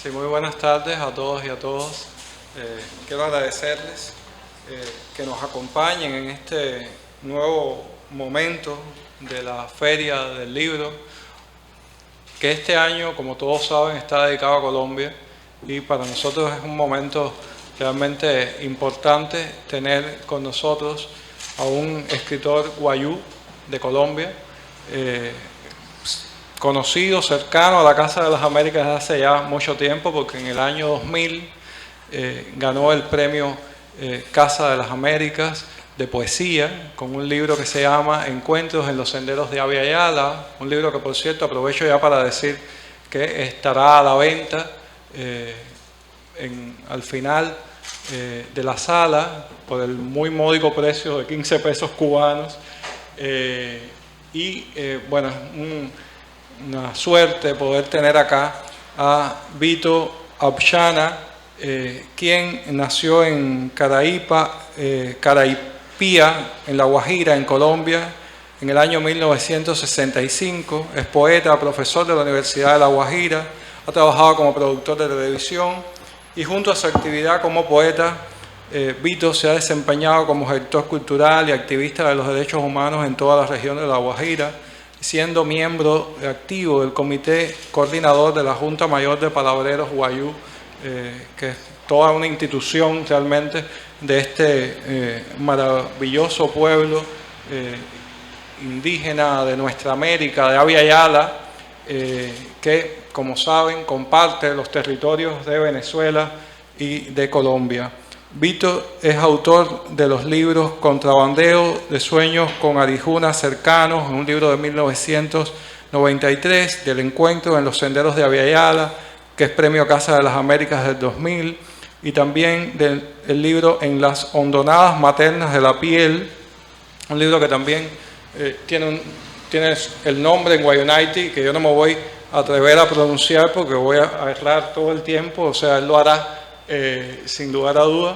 Sí, muy buenas tardes a todos y a todas. Quiero agradecerles que nos acompañen en este nuevo momento de la Feria del Libro, que este año, como todos saben, está dedicado a Colombia, y para nosotros es un momento realmente importante tener con nosotros a un escritor guayú de Colombia, conocido, cercano a la Casa de las Américas desde hace ya mucho tiempo, porque en el año 2000 ganó el premio Casa de las Américas de poesía con un libro que se llama Encuentros en los senderos de Abya Yala, un libro que, por cierto, aprovecho ya para decir que estará a la venta al final de la sala por el muy módico precio de 15 pesos cubanos. Bueno, una suerte poder tener acá a Vito Apshana, quien nació en Caraipía, en La Guajira, en Colombia, en el año 1965. Es poeta, profesor de la Universidad de La Guajira, ha trabajado como productor de televisión y junto a su actividad como poeta, Vito se ha desempeñado como gestor cultural y activista de los derechos humanos en toda la región de La Guajira, siendo miembro activo del comité coordinador de la Junta Mayor de Palabreros Guayú, que es toda una institución realmente de este maravilloso pueblo indígena de nuestra América, de Abya Yala, que, como saben, comparte los territorios de Venezuela y de Colombia. Vito es autor de los libros Contrabandeo de Sueños con Arijuna Cercanos, un libro de 1993, del Encuentro en los senderos de Abya Yala, que es premio Casa de las Américas del 2000, y también del libro En las hondonadas maternas de la piel, un libro que también tiene el nombre en Guayunayti, que yo no me voy a atrever a pronunciar porque voy a errar todo el tiempo, o sea, él lo hará sin lugar a dudas.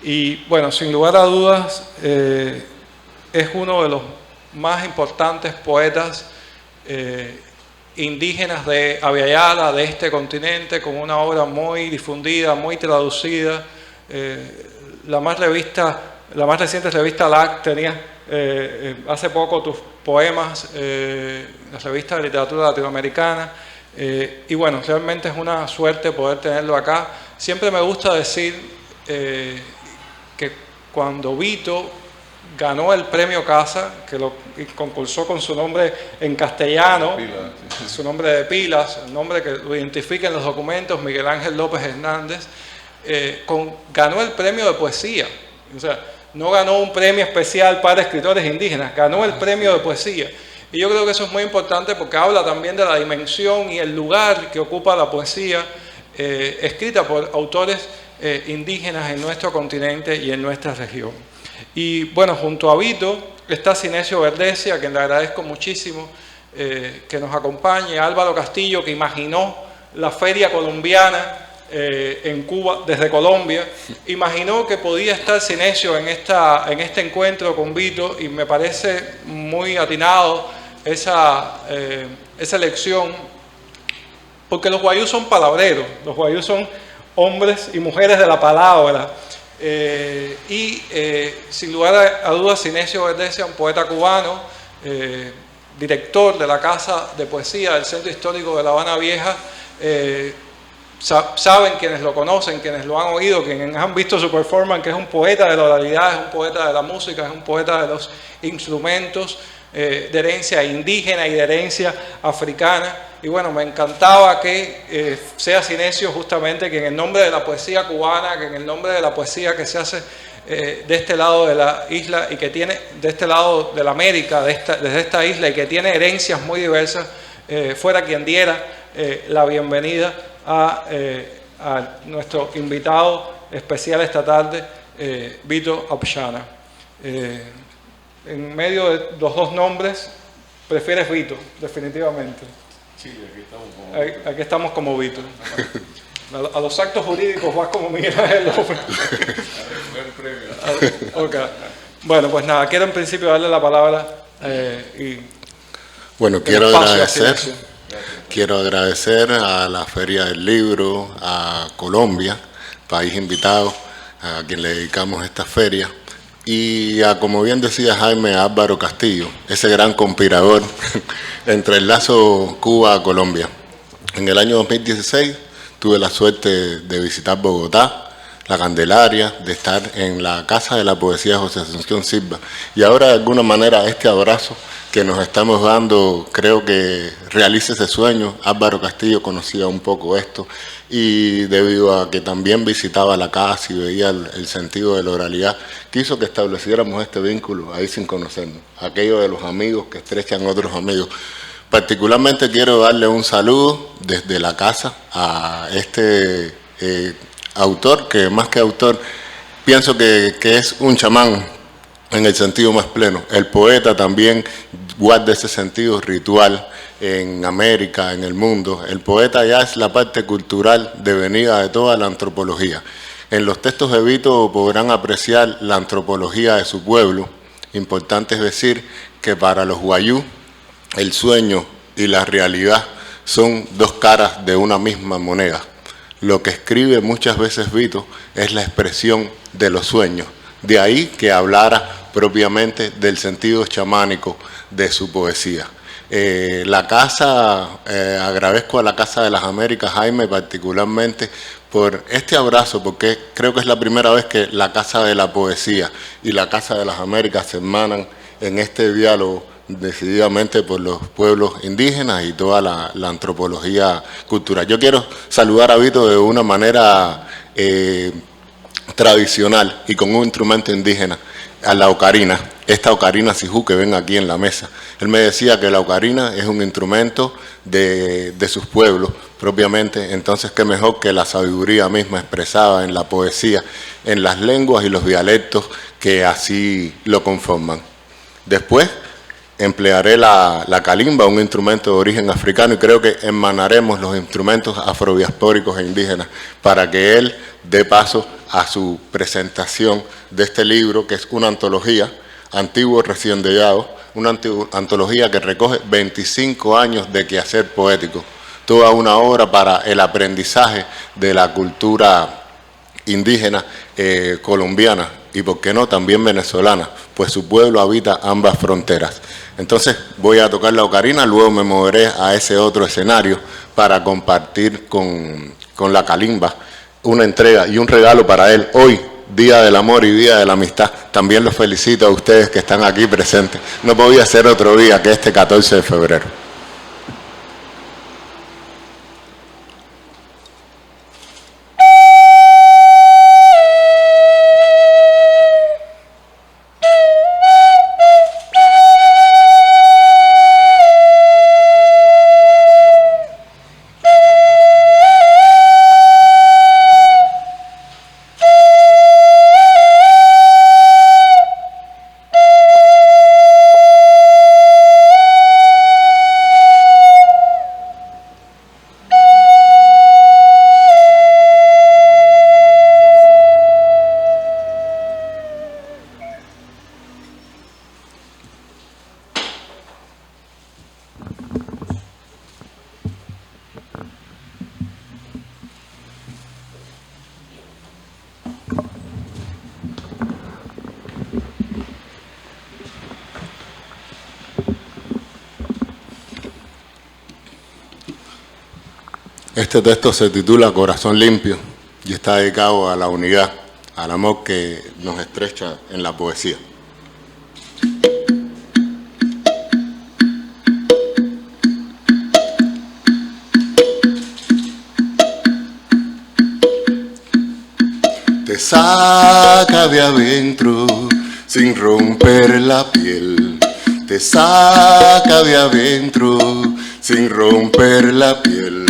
Y bueno, sin lugar a dudas, es uno de los más importantes poetas indígenas de Abya Yala, de este continente, con una obra muy difundida, muy traducida. La más reciente revista LAC tenía hace poco tus poemas, la revista de literatura latinoamericana. Y bueno, realmente es una suerte poder tenerlo acá. Siempre me gusta decir que cuando Vito ganó el premio Casa, que lo concursó con su nombre en castellano, su nombre de pilas, el nombre que lo identifica en los documentos, Miguel Ángel López Hernández, ganó el premio de poesía. O sea, no ganó un premio especial para escritores indígenas, ganó el premio de poesía. Y yo creo que eso es muy importante porque habla también de la dimensión y el lugar que ocupa la poesía escrita por autores indígenas en nuestro continente y en nuestra región. Y bueno, junto a Vito está Sinesio Verdesia, a quien le agradezco muchísimo que nos acompañe, Álvaro Castillo, que imaginó la feria colombiana en Cuba, desde Colombia, imaginó que podía estar Sinesio en este encuentro con Vito, y me parece muy atinado esa elección, porque los guayús son palabreros, los guayús son hombres y mujeres de la palabra, sin lugar a dudas Sinesio Verdesia, un poeta cubano, director de la Casa de Poesía del Centro Histórico de La Habana Vieja. Saben quienes lo conocen, quienes lo han oído, quienes han visto su performance, que es un poeta de la oralidad, es un poeta de la música, es un poeta de los instrumentos, de herencia indígena y de herencia africana. Y bueno, me encantaba que sea Sinesio justamente que en el nombre de la poesía cubana, que en el nombre de la poesía que se hace de este lado de la isla y que tiene, de este lado de la América, desde esta isla, y que tiene herencias muy diversas, fuera quien diera la bienvenida a nuestro invitado especial esta tarde, Vito Apshana. En medio de los dos nombres, prefieres Vito, definitivamente. Sí, Aquí estamos como Vito. A los actos jurídicos vas como Miguel Ángel López. Okay. Bueno, pues nada, quiero en principio darle la palabra Bueno, quiero agradecer Quiero agradecer a la Feria del Libro, a Colombia, país invitado, a quien le dedicamos esta feria, y a, como bien decía Jaime, Álvaro Castillo, ese gran conspirador entre el lazo Cuba-Colombia. En el año 2016 tuve la suerte de visitar Bogotá, la Candelaria, de estar en la Casa de la Poesía de José Asunción Silva. Y ahora, de alguna manera, este abrazo que nos estamos dando, creo que realiza ese sueño. Álvaro Castillo conocía un poco esto, y debido a que también visitaba la casa y veía el sentido de la oralidad, quiso que estableciéramos este vínculo ahí sin conocernos, aquello de los amigos que estrechan otros amigos. Particularmente quiero darle un saludo desde la casa a este autor, que más que autor, pienso que es un chamán en el sentido más pleno. El poeta también guarda ese sentido ritual en América, en el mundo. El poeta ya es la parte cultural devenida de toda la antropología. En los textos de Vito podrán apreciar la antropología de su pueblo. Importante es decir que para los guayú el sueño y la realidad son dos caras de una misma moneda. Lo que escribe muchas veces Vito es la expresión de los sueños. De ahí que hablara propiamente del sentido chamánico de su poesía. Agradezco a la Casa de las Américas, Jaime, particularmente por este abrazo, porque creo que es la primera vez que la Casa de la Poesía y la Casa de las Américas se hermanan en este diálogo decididamente por los pueblos indígenas y toda la antropología cultural. Yo quiero saludar a Vito de una manera tradicional y con un instrumento indígena, a la ocarina, esta ocarina sijú que ven aquí en la mesa. Él me decía que la ocarina es un instrumento de sus pueblos propiamente, entonces qué mejor que la sabiduría misma expresada en la poesía, en las lenguas y los dialectos que así lo conforman. Después emplearé la calimba, un instrumento de origen africano, y creo que hermanaremos los instrumentos afrodiaspóricos e indígenas para que él dé paso a su presentación de este libro, que es una antología, Antiguo Recién Llegado, una antología que recoge 25 años de quehacer poético, toda una obra para el aprendizaje de la cultura indígena colombiana y, por qué no, también venezolana, pues su pueblo habita ambas fronteras. Entonces voy a tocar la ocarina, luego me moveré a ese otro escenario para compartir con la calimba una entrega y un regalo para él hoy, Día del Amor y Día de la Amistad. También los felicito a ustedes que están aquí presentes. No podía ser otro día que este 14 de febrero. Este texto se titula Corazón Limpio y está dedicado a la unidad, al amor que nos estrecha en la poesía. Te saca de adentro sin romper la piel. Te saca de adentro sin romper la piel.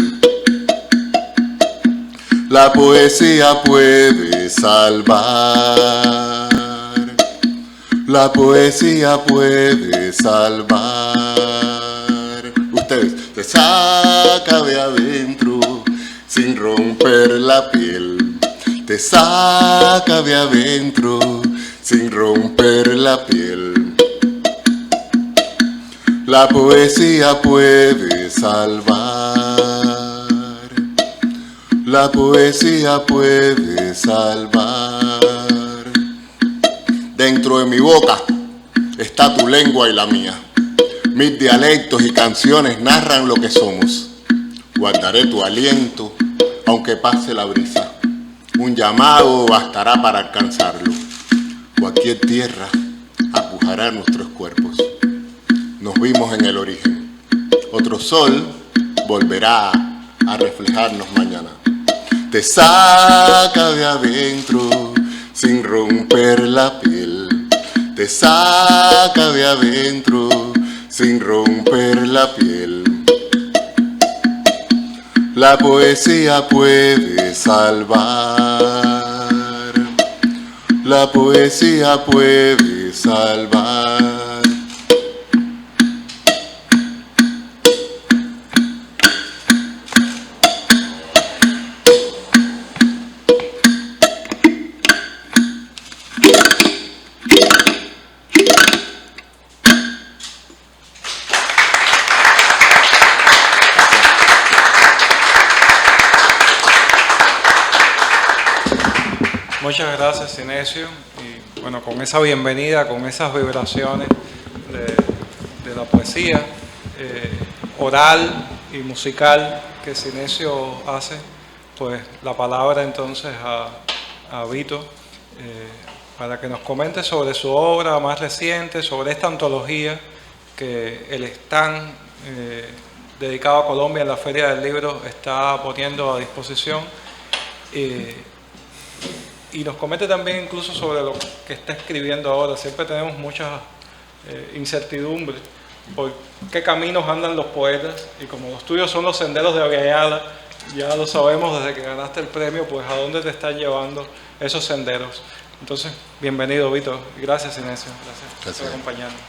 La poesía puede salvar. La poesía puede salvar. Ustedes, te saca de adentro sin romper la piel. Te saca de adentro sin romper la piel. La poesía puede salvar. La poesía puede salvar. Dentro de mi boca está tu lengua y la mía. Mis dialectos y canciones narran lo que somos. Guardaré tu aliento, aunque pase la brisa. Un llamado bastará para alcanzarlo. Cualquier tierra apujará nuestros cuerpos. Nos vimos en el origen. Otro sol volverá a reflejarnos mañana. Te saca de adentro sin romper la piel. Te saca de adentro sin romper la piel. La poesía puede salvar. La poesía puede salvar. Muchas gracias, Sinesio. Y bueno, con esa bienvenida, con esas vibraciones de la poesía oral y musical que Sinesio hace, pues la palabra entonces a Vito para que nos comente sobre su obra más reciente, sobre esta antología que el stand dedicado a Colombia en la Feria del Libro está poniendo a disposición. Y nos comente también incluso sobre lo que está escribiendo ahora. Siempre tenemos muchas incertidumbres por qué caminos andan los poetas, y como los tuyos son los senderos de Abiyala, ya lo sabemos desde que ganaste el premio, pues a dónde te están llevando esos senderos. Entonces, bienvenido, Vito. Gracias, Sinesio. Gracias por acompañarnos.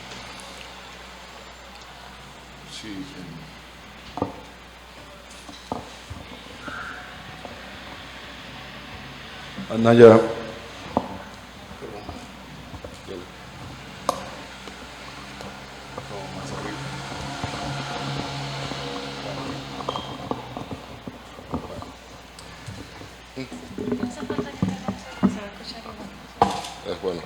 Sí. Anaya, Es bueno.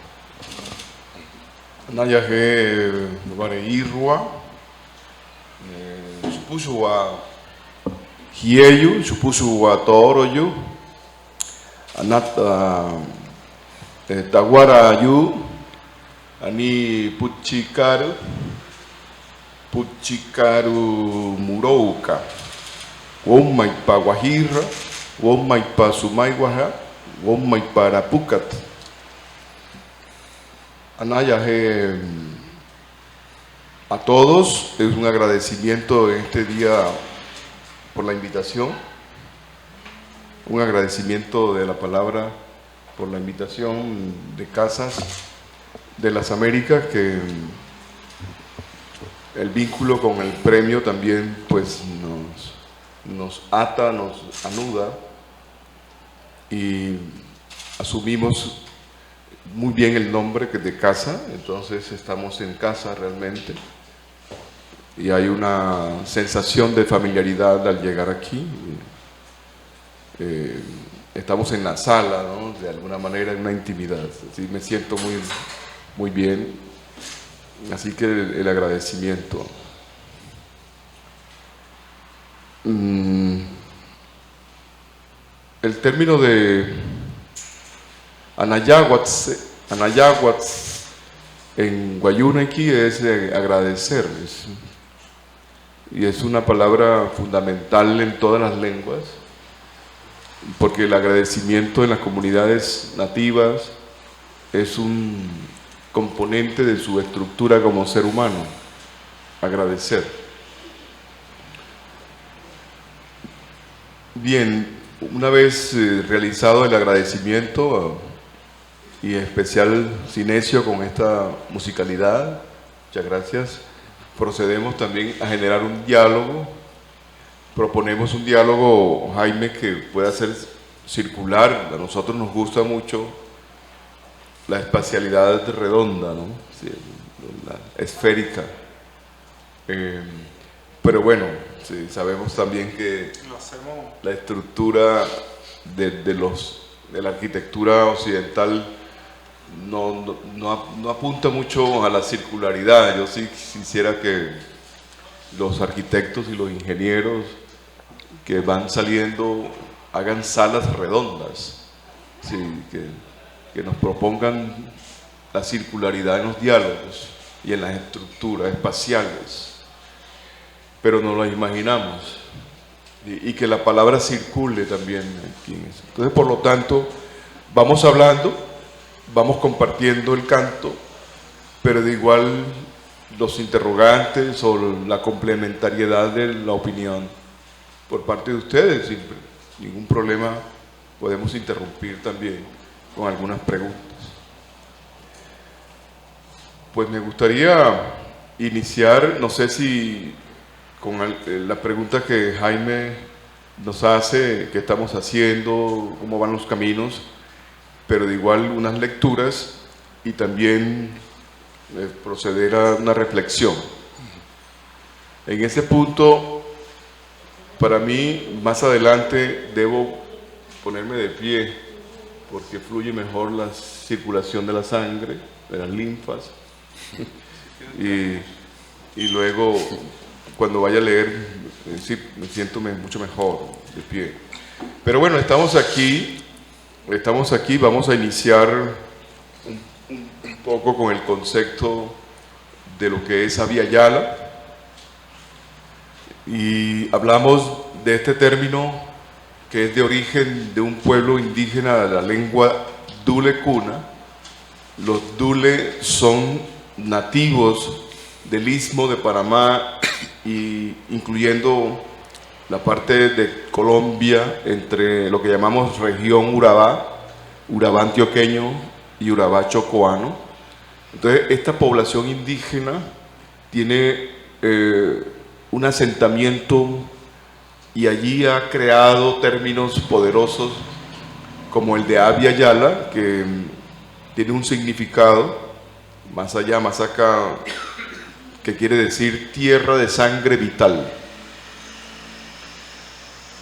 Anaya he lugar irwa, supuso wa hieyu, supuso wa toroyu. Anata Tawara yu ani Puchikaru Murouka Womaipa Guajira Womaipa Sumayguaja Womaipa Rapucat. Anaya a todos, es un agradecimiento en este día por la invitación. Un agradecimiento de la palabra por la invitación de Casas de las Américas, que el vínculo con el premio también pues nos ata, nos anuda, y asumimos muy bien el nombre que de casa, entonces estamos en casa realmente, y hay una sensación de familiaridad al llegar aquí. Estamos en la sala, ¿no? De alguna manera en una intimidad, así me siento muy bien, así que el agradecimiento. El término de Anayahuatl en Guayunequi es agradecer, y es una palabra fundamental en todas las lenguas, porque el agradecimiento en las comunidades nativas es un componente de su estructura como ser humano, agradecer. Bien, una vez realizado el agradecimiento, y en especial Sinesio con esta musicalidad, muchas gracias, procedemos también a generar un diálogo. Proponemos un diálogo, Jaime, que pueda ser circular. A nosotros nos gusta mucho la espacialidad redonda, ¿no? Sí, la esférica. Pero bueno, Sí, sabemos también que Lo hacemos. la estructura de la arquitectura occidental no apunta mucho a la circularidad. Yo sí quisiera que los arquitectos y los ingenieros que van saliendo hagan salas redondas, sí, que nos propongan la circularidad en los diálogos y en las estructuras espaciales, pero no las imaginamos, y que la palabra circule también aquí en eso. Entonces, por lo tanto, vamos hablando, vamos compartiendo el canto, pero de igual los interrogantes o la complementariedad de la opinión por parte de ustedes, sin ningún problema podemos interrumpir también con algunas preguntas. Pues me gustaría iniciar, no sé si con la pregunta que Jaime nos hace, qué estamos haciendo, cómo van los caminos, pero de igual unas lecturas y también proceder a una reflexión. En ese punto, para mí, más adelante debo ponerme de pie porque fluye mejor la circulación de la sangre, de las linfas, y luego cuando vaya a leer, sí, me siento mucho mejor de pie. Pero bueno, estamos aquí, vamos a iniciar un poco con el concepto de lo que es Abya Yala, y hablamos de este término que es de origen de un pueblo indígena de la lengua Dule Cuna. Los Dule son nativos del Istmo de Panamá, y incluyendo la parte de Colombia, entre lo que llamamos región Urabá, Urabá antioqueño y Urabá chocoano. Entonces, esta población indígena tiene un asentamiento, y allí ha creado términos poderosos como el de Abya Yala, que tiene un significado más allá, más acá, que quiere decir tierra de sangre vital.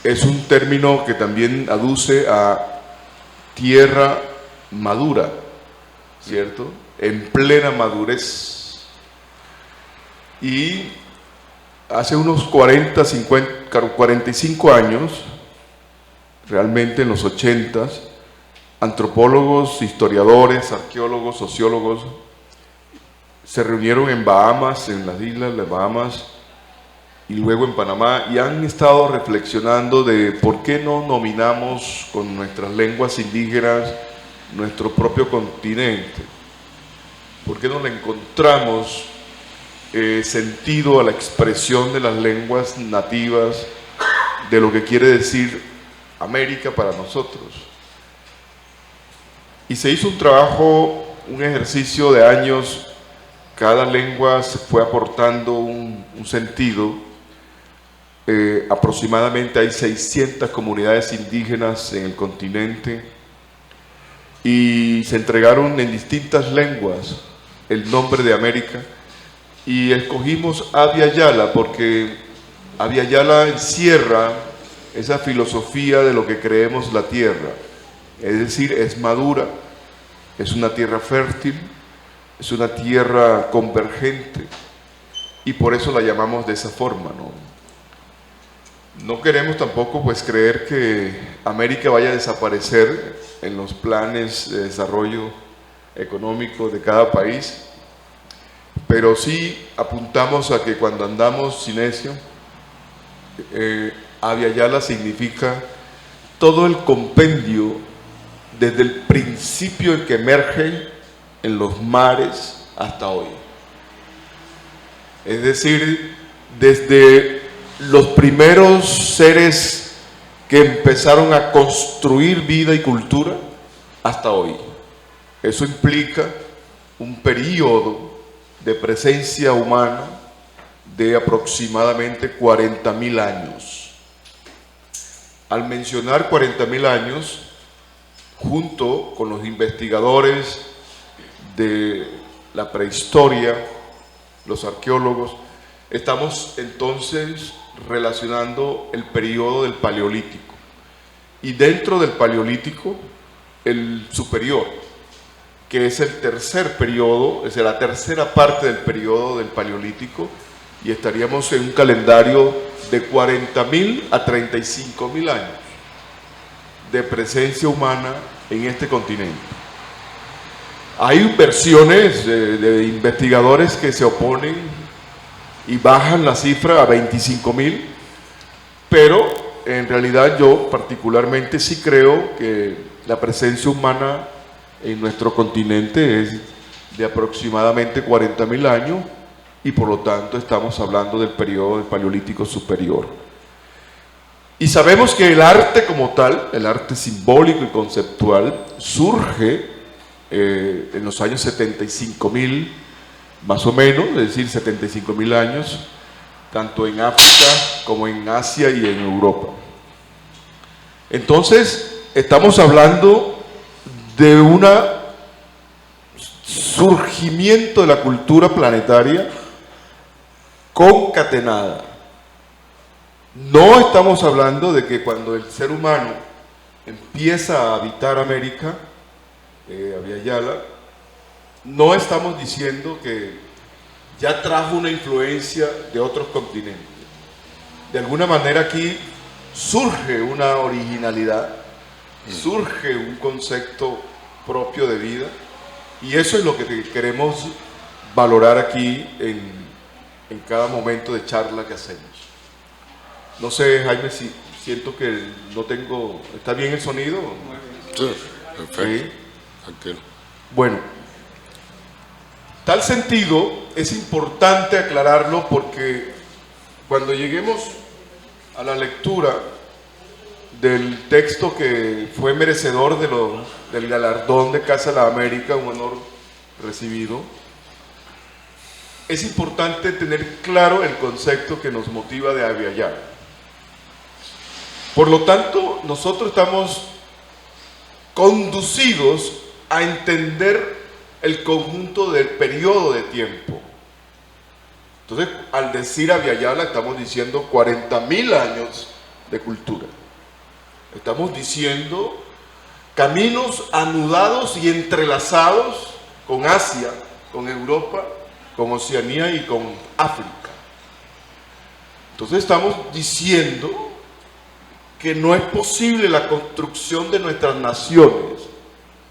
Es un término que también aduce a tierra madura, ¿cierto? En plena madurez. Y hace unos 45 años, realmente en los 80s, antropólogos, historiadores, arqueólogos, sociólogos, se reunieron en Bahamas, en las islas de Bahamas, y luego en Panamá, y han estado reflexionando de por qué no nominamos con nuestras lenguas indígenas nuestro propio continente, por qué no le encontramos sentido a la expresión de las lenguas nativas, de lo que quiere decir América para nosotros. Y se hizo un trabajo, un ejercicio de años. Cada lengua se fue aportando un sentido. Aproximadamente hay 600 comunidades indígenas en el continente, y se entregaron en distintas lenguas el nombre de América, y escogimos Abya Yala porque Abya Yala encierra esa filosofía de lo que creemos la tierra, es decir, es madura, es una tierra fértil, es una tierra convergente, y por eso la llamamos de esa forma, ¿no? No queremos tampoco pues creer que América vaya a desaparecer en los planes de desarrollo económico de cada país, pero sí apuntamos a que cuando andamos Sinesio, Abya Yala significa todo el compendio desde el principio en que emerge en los mares hasta hoy. Es decir, desde los primeros seres que empezaron a construir vida y cultura hasta hoy. Eso implica un periodo de presencia humana de aproximadamente 40.000 años. Al mencionar 40.000 años, junto con los investigadores de la prehistoria, los arqueólogos, estamos entonces relacionando el periodo del Paleolítico. Y dentro del Paleolítico, el superior, que es el tercer periodo, es la tercera parte del periodo del Paleolítico, y estaríamos en un calendario de 40.000 a 35.000 años de presencia humana en este continente. Hay versiones de investigadores que se oponen y bajan la cifra a 25.000, pero en realidad yo particularmente sí creo que la presencia humana en nuestro continente es de aproximadamente 40.000 años, y por lo tanto estamos hablando del periodo del Paleolítico superior. Y sabemos que el arte como tal, el arte simbólico y conceptual, surge en los años 75.000, más o menos, es decir, 75.000 años, tanto en África como en Asia y en Europa. Entonces, estamos hablando de un surgimiento de la cultura planetaria concatenada. No estamos hablando de que cuando el ser humano empieza a habitar América, Abya-Yala, no estamos diciendo que ya trajo una influencia de otros continentes. De alguna manera aquí surge una originalidad, surge un concepto propio de vida, y eso es lo que queremos valorar aquí en cada momento de charla que hacemos. No sé, Jaime, si siento que no tengo... ¿Está bien el sonido? Sí, perfecto. Sí. Tranquilo. Bueno, tal sentido es importante aclararlo, porque cuando lleguemos a la lectura del texto que fue merecedor del galardón de Casa de la América, un honor recibido, es importante tener claro el concepto que nos motiva de Abya-Yala. Por lo tanto, nosotros estamos conducidos a entender el conjunto del periodo de tiempo. Entonces, al decir Abya-Yala, estamos diciendo 40.000 años de cultura. Estamos diciendo caminos anudados y entrelazados con Asia, con Europa, con Oceanía y con África. Entonces estamos diciendo que no es posible la construcción de nuestras naciones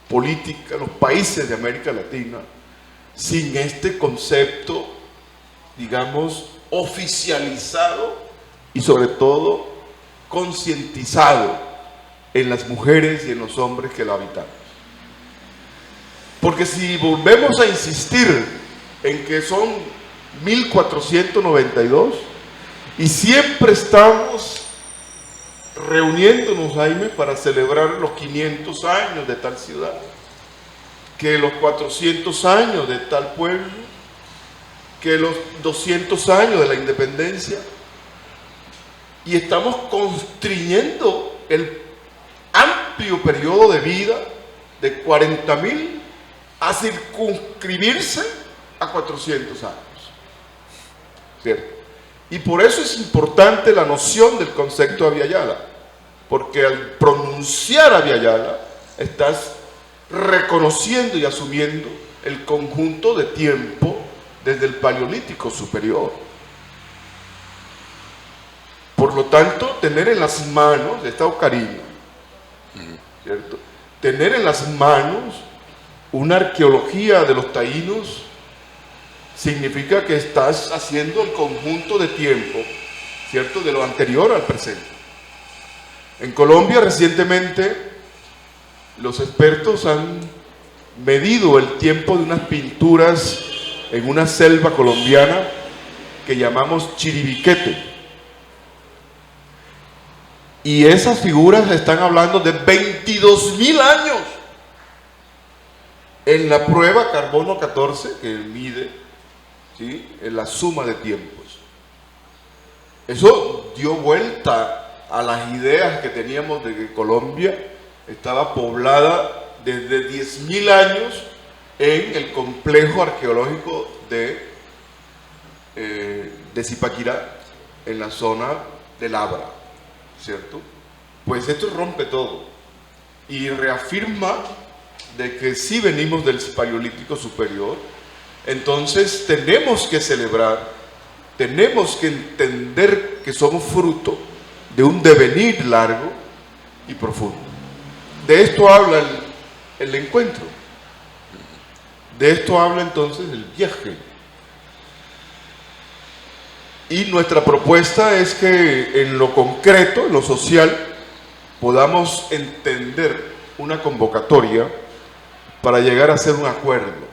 políticas, los países de América Latina, sin este concepto, digamos, oficializado y sobre todo concientizado en las mujeres y en los hombres que la habitamos. Porque si volvemos a insistir en que son 1492 y siempre estamos reuniéndonos, Jaime, para celebrar los 500 años de tal ciudad, que los 400 años de tal pueblo, que los 200 años de la independencia, y estamos constriñendo el amplio periodo de vida de 40.000 a circunscribirse a 400 años, ¿cierto? Y por eso es importante la noción del concepto Abya-Yala, porque al pronunciar Abya-Yala estás reconociendo y asumiendo el conjunto de tiempo desde el Paleolítico superior. Por lo tanto, tener en las manos, esta ocarina, ¿cierto? Tener en las manos una arqueología de los taínos significa que estás haciendo el conjunto de tiempo, ¿cierto?, de lo anterior al presente. En Colombia recientemente los expertos han medido el tiempo de unas pinturas en una selva colombiana que llamamos Chiribiquete. Y esas figuras están hablando de 22.000 años en la prueba carbono 14 que mide, ¿sí?, en la suma de tiempos. Eso dio vuelta a las ideas que teníamos de que Colombia estaba poblada desde 10.000 años en el complejo arqueológico de Zipaquirá, en la zona del Abra, ¿cierto? Pues esto rompe todo y reafirma de que si venimos del Paleolítico Superior, entonces tenemos que celebrar, tenemos que entender que somos fruto de un devenir largo y profundo. De esto habla el encuentro, de esto habla entonces el viaje. Y nuestra propuesta es que en lo concreto, en lo social, podamos entender una convocatoria para llegar a hacer un acuerdo.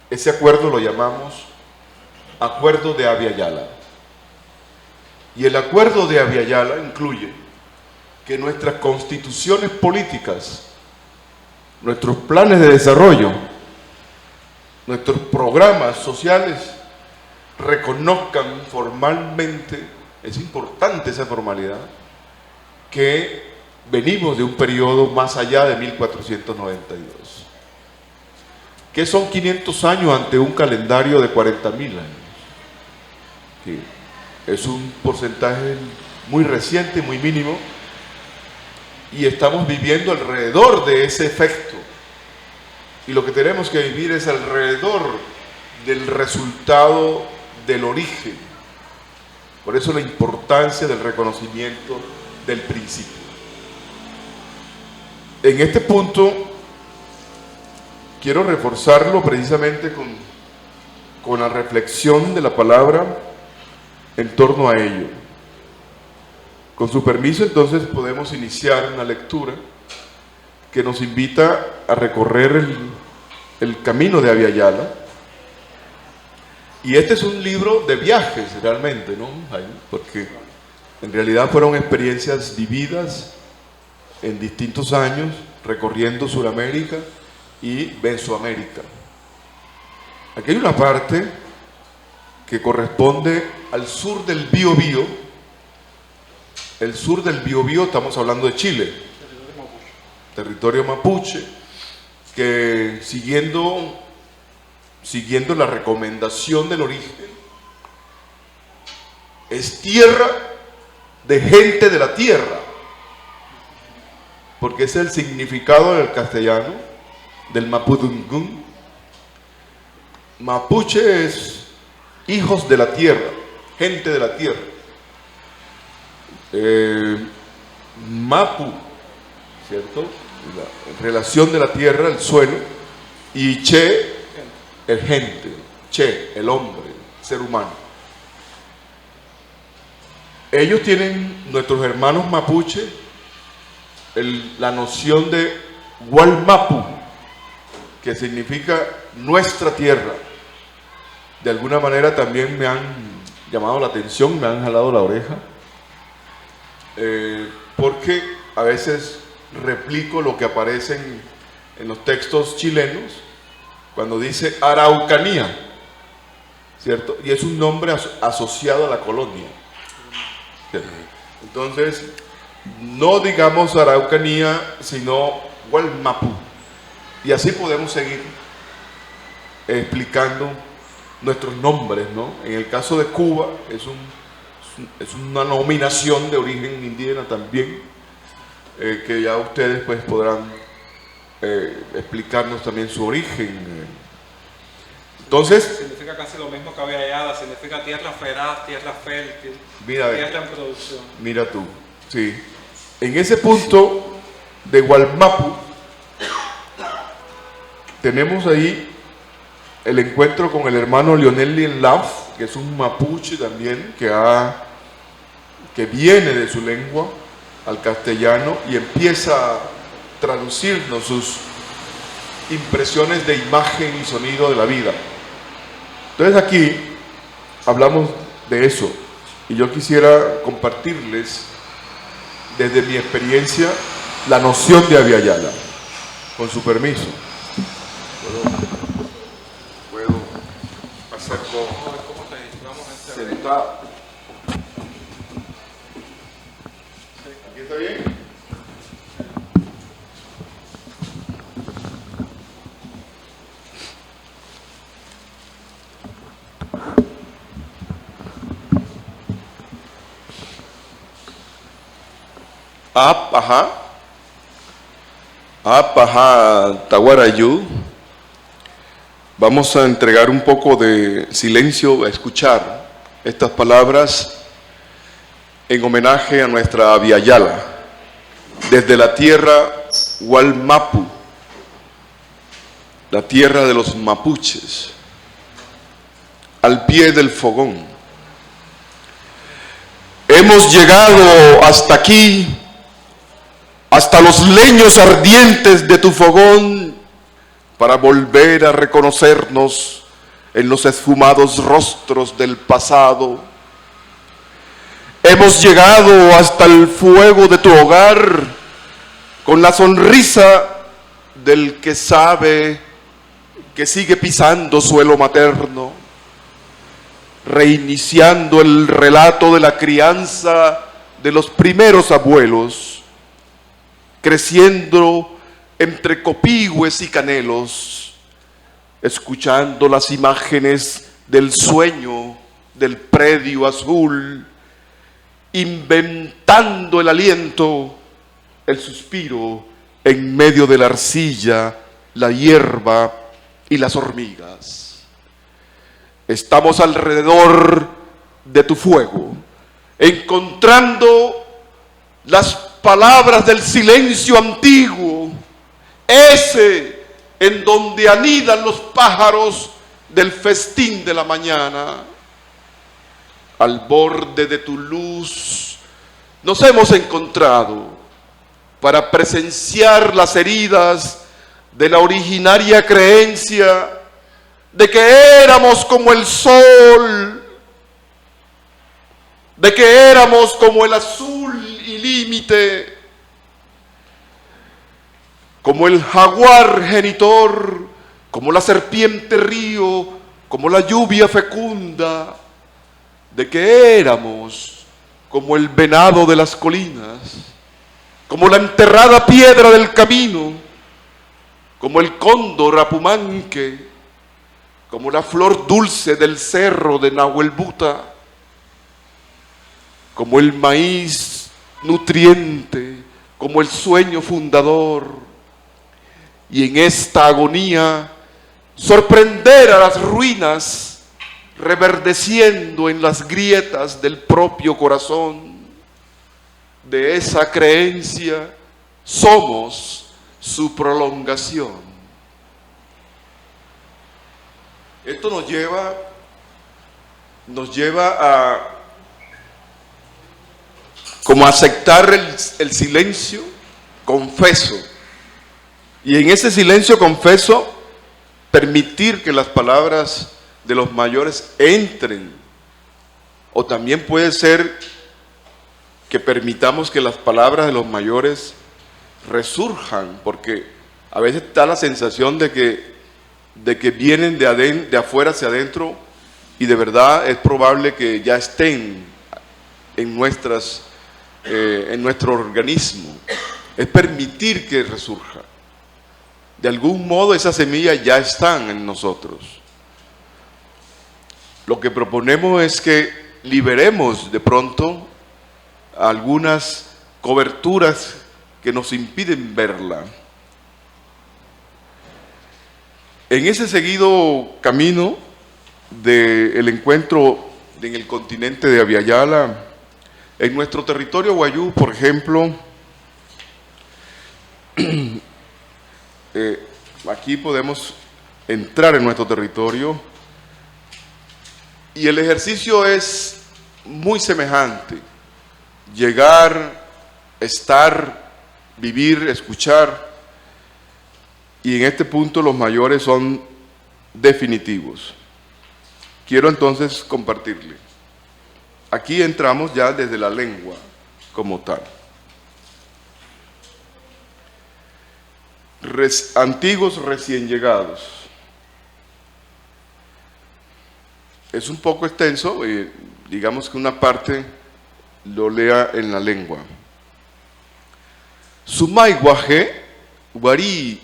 Ese acuerdo lo llamamos Acuerdo de Abya Yala. Y el Acuerdo de Abya Yala incluye que nuestras constituciones políticas, nuestros planes de desarrollo, nuestros programas sociales reconozcan formalmente, es importante esa formalidad, que venimos de un periodo más allá de 1492, que son 500 años ante un calendario de 40.000 años, que es un porcentaje muy reciente, muy mínimo, y estamos viviendo alrededor de ese efecto, y lo que tenemos que vivir es alrededor del resultado del origen. Por eso la importancia del reconocimiento del principio. En este punto quiero reforzarlo precisamente con la reflexión de la palabra en torno a ello. Con su permiso, entonces, podemos iniciar una lectura que nos invita a recorrer el camino de Abya Yala. Y este es un libro de viajes realmente, ¿no? Porque en realidad fueron experiencias vividas en distintos años, recorriendo Sudamérica y Mesoamérica. Aquí hay una parte que corresponde al sur del Biobío. El sur del Biobío, estamos hablando de Chile, territorio mapuche, que siguiendo la recomendación del origen, es tierra de gente de la tierra, porque ese es el significado del castellano, del mapudungún. Mapuche es hijos de la tierra, gente de la tierra. Mapu, ¿cierto? La relación de la tierra, el suelo, y che, el gente, che, el hombre, el ser humano. Ellos tienen, nuestros hermanos mapuche, la noción de Walmapu, que significa nuestra tierra. De alguna manera también me han llamado la atención, me han jalado la oreja, porque a veces replico lo que aparece en los textos chilenos, cuando dice Araucanía, ¿cierto? Y es un nombre asociado a la colonia, ¿cierto? Entonces, no digamos Araucanía, sino Walmapu. Y así podemos seguir explicando nuestros nombres, ¿no? En el caso de Cuba, es una nominación de origen indígena también, que ya ustedes pues podrán explicarnos también su origen. Entonces, significa casi lo mismo que Abya Yala, significa tierra feraz, tierra fértil, mira, tierra en producción. Mira tú, sí. En ese punto de Walmapu tenemos ahí el encuentro con el hermano Lionel Lienlaf, que es un mapuche también, que viene de su lengua al castellano y empieza a traducirnos sus impresiones de imagen y sonido de la vida. Entonces aquí hablamos de eso y yo quisiera compartirles desde mi experiencia la noción de Abya Yala, con su permiso. Puedo hacerlo sentado. ¿Aquí está bien? Tawarayú. Vamos a entregar un poco de silencio a escuchar estas palabras en homenaje a nuestra Abya-Yala, desde la tierra Hualmapu, la tierra de los mapuches, al pie del fogón. Hemos llegado hasta aquí, hasta los leños ardientes de tu fogón, para volver a reconocernos en los esfumados rostros del pasado. Hemos llegado hasta el fuego de tu hogar, con la sonrisa del que sabe que sigue pisando suelo materno, reiniciando el relato de la crianza de los primeros abuelos, creciendo entre copihue y canelos, escuchando las imágenes del sueño del predio azul, inventando el aliento, el suspiro en medio de la arcilla, la hierba y las hormigas. Estamos alrededor de tu fuego, encontrando las palabras del silencio antiguo, ese en donde anidan los pájaros del festín de la mañana. Al borde de tu luz nos hemos encontrado para presenciar las heridas de la originaria creencia de que éramos como el sol, de que éramos como el azul ilímite, como el jaguar genitor, como la serpiente río, como la lluvia fecunda, de que éramos como el venado de las colinas, como la enterrada piedra del camino, como el cóndor apumanque, como la flor dulce del cerro de Nahuelbuta, como el maíz nutriente, como el sueño fundador. Y en esta agonía, sorprender a las ruinas, reverdeciendo en las grietas del propio corazón. De esa creencia somos su prolongación. Esto nos lleva a como aceptar el silencio confeso, y en ese silencio confeso permitir que las palabras de los mayores entren, o también puede ser que permitamos que las palabras de los mayores resurjan, porque a veces da la sensación de que vienen de afuera hacia adentro, y de verdad es probable que ya estén en nuestro organismo. Es permitir que resurja. De algún modo esas semillas ya están en nosotros. Lo que proponemos es que liberemos de pronto algunas coberturas que nos impiden verla. En ese seguido camino del encuentro en el continente de Abya-Yala, en nuestro territorio Wayuu, por ejemplo, aquí podemos entrar en nuestro territorio y el ejercicio es muy semejante: llegar, estar, vivir, escuchar. Y en este punto los mayores son definitivos. Quiero entonces compartirle. Aquí entramos ya desde la lengua como tal. Antiguos recién llegados. Es un poco extenso, digamos que una parte lo lea en la lengua. Sumai guaje, wari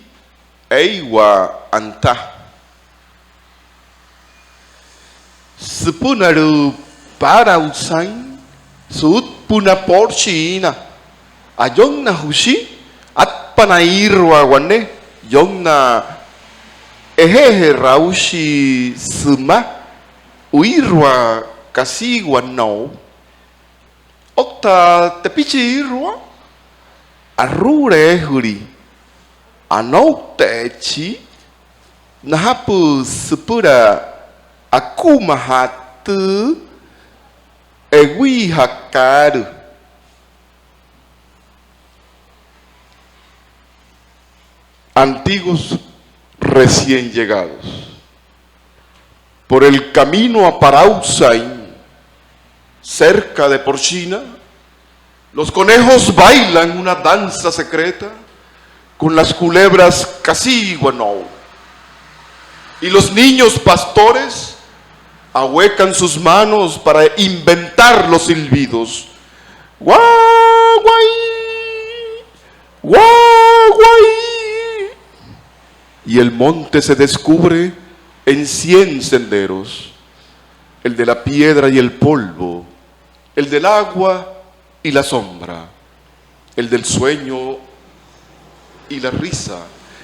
eiwa anta. Sepunaru para usain, sud puna porchina. ayonna hushi atpanairwa guané yonna ejeje raushi suma uirwa kasigua no okta tepichi irwa arrure huri anautechi nahapu sepura akuma hatu egui hakaru. Antiguos recién llegados, por el camino a Parausain, cerca de Porcina, los conejos bailan una danza secreta con las culebras Casiguanou, y los niños pastores ahuecan sus manos para inventar los silbidos. ¡Guau, guay! ¡Guau, guay! Y el monte se descubre en 100 senderos, el de la piedra y el polvo, el del agua y la sombra, el del sueño y la risa,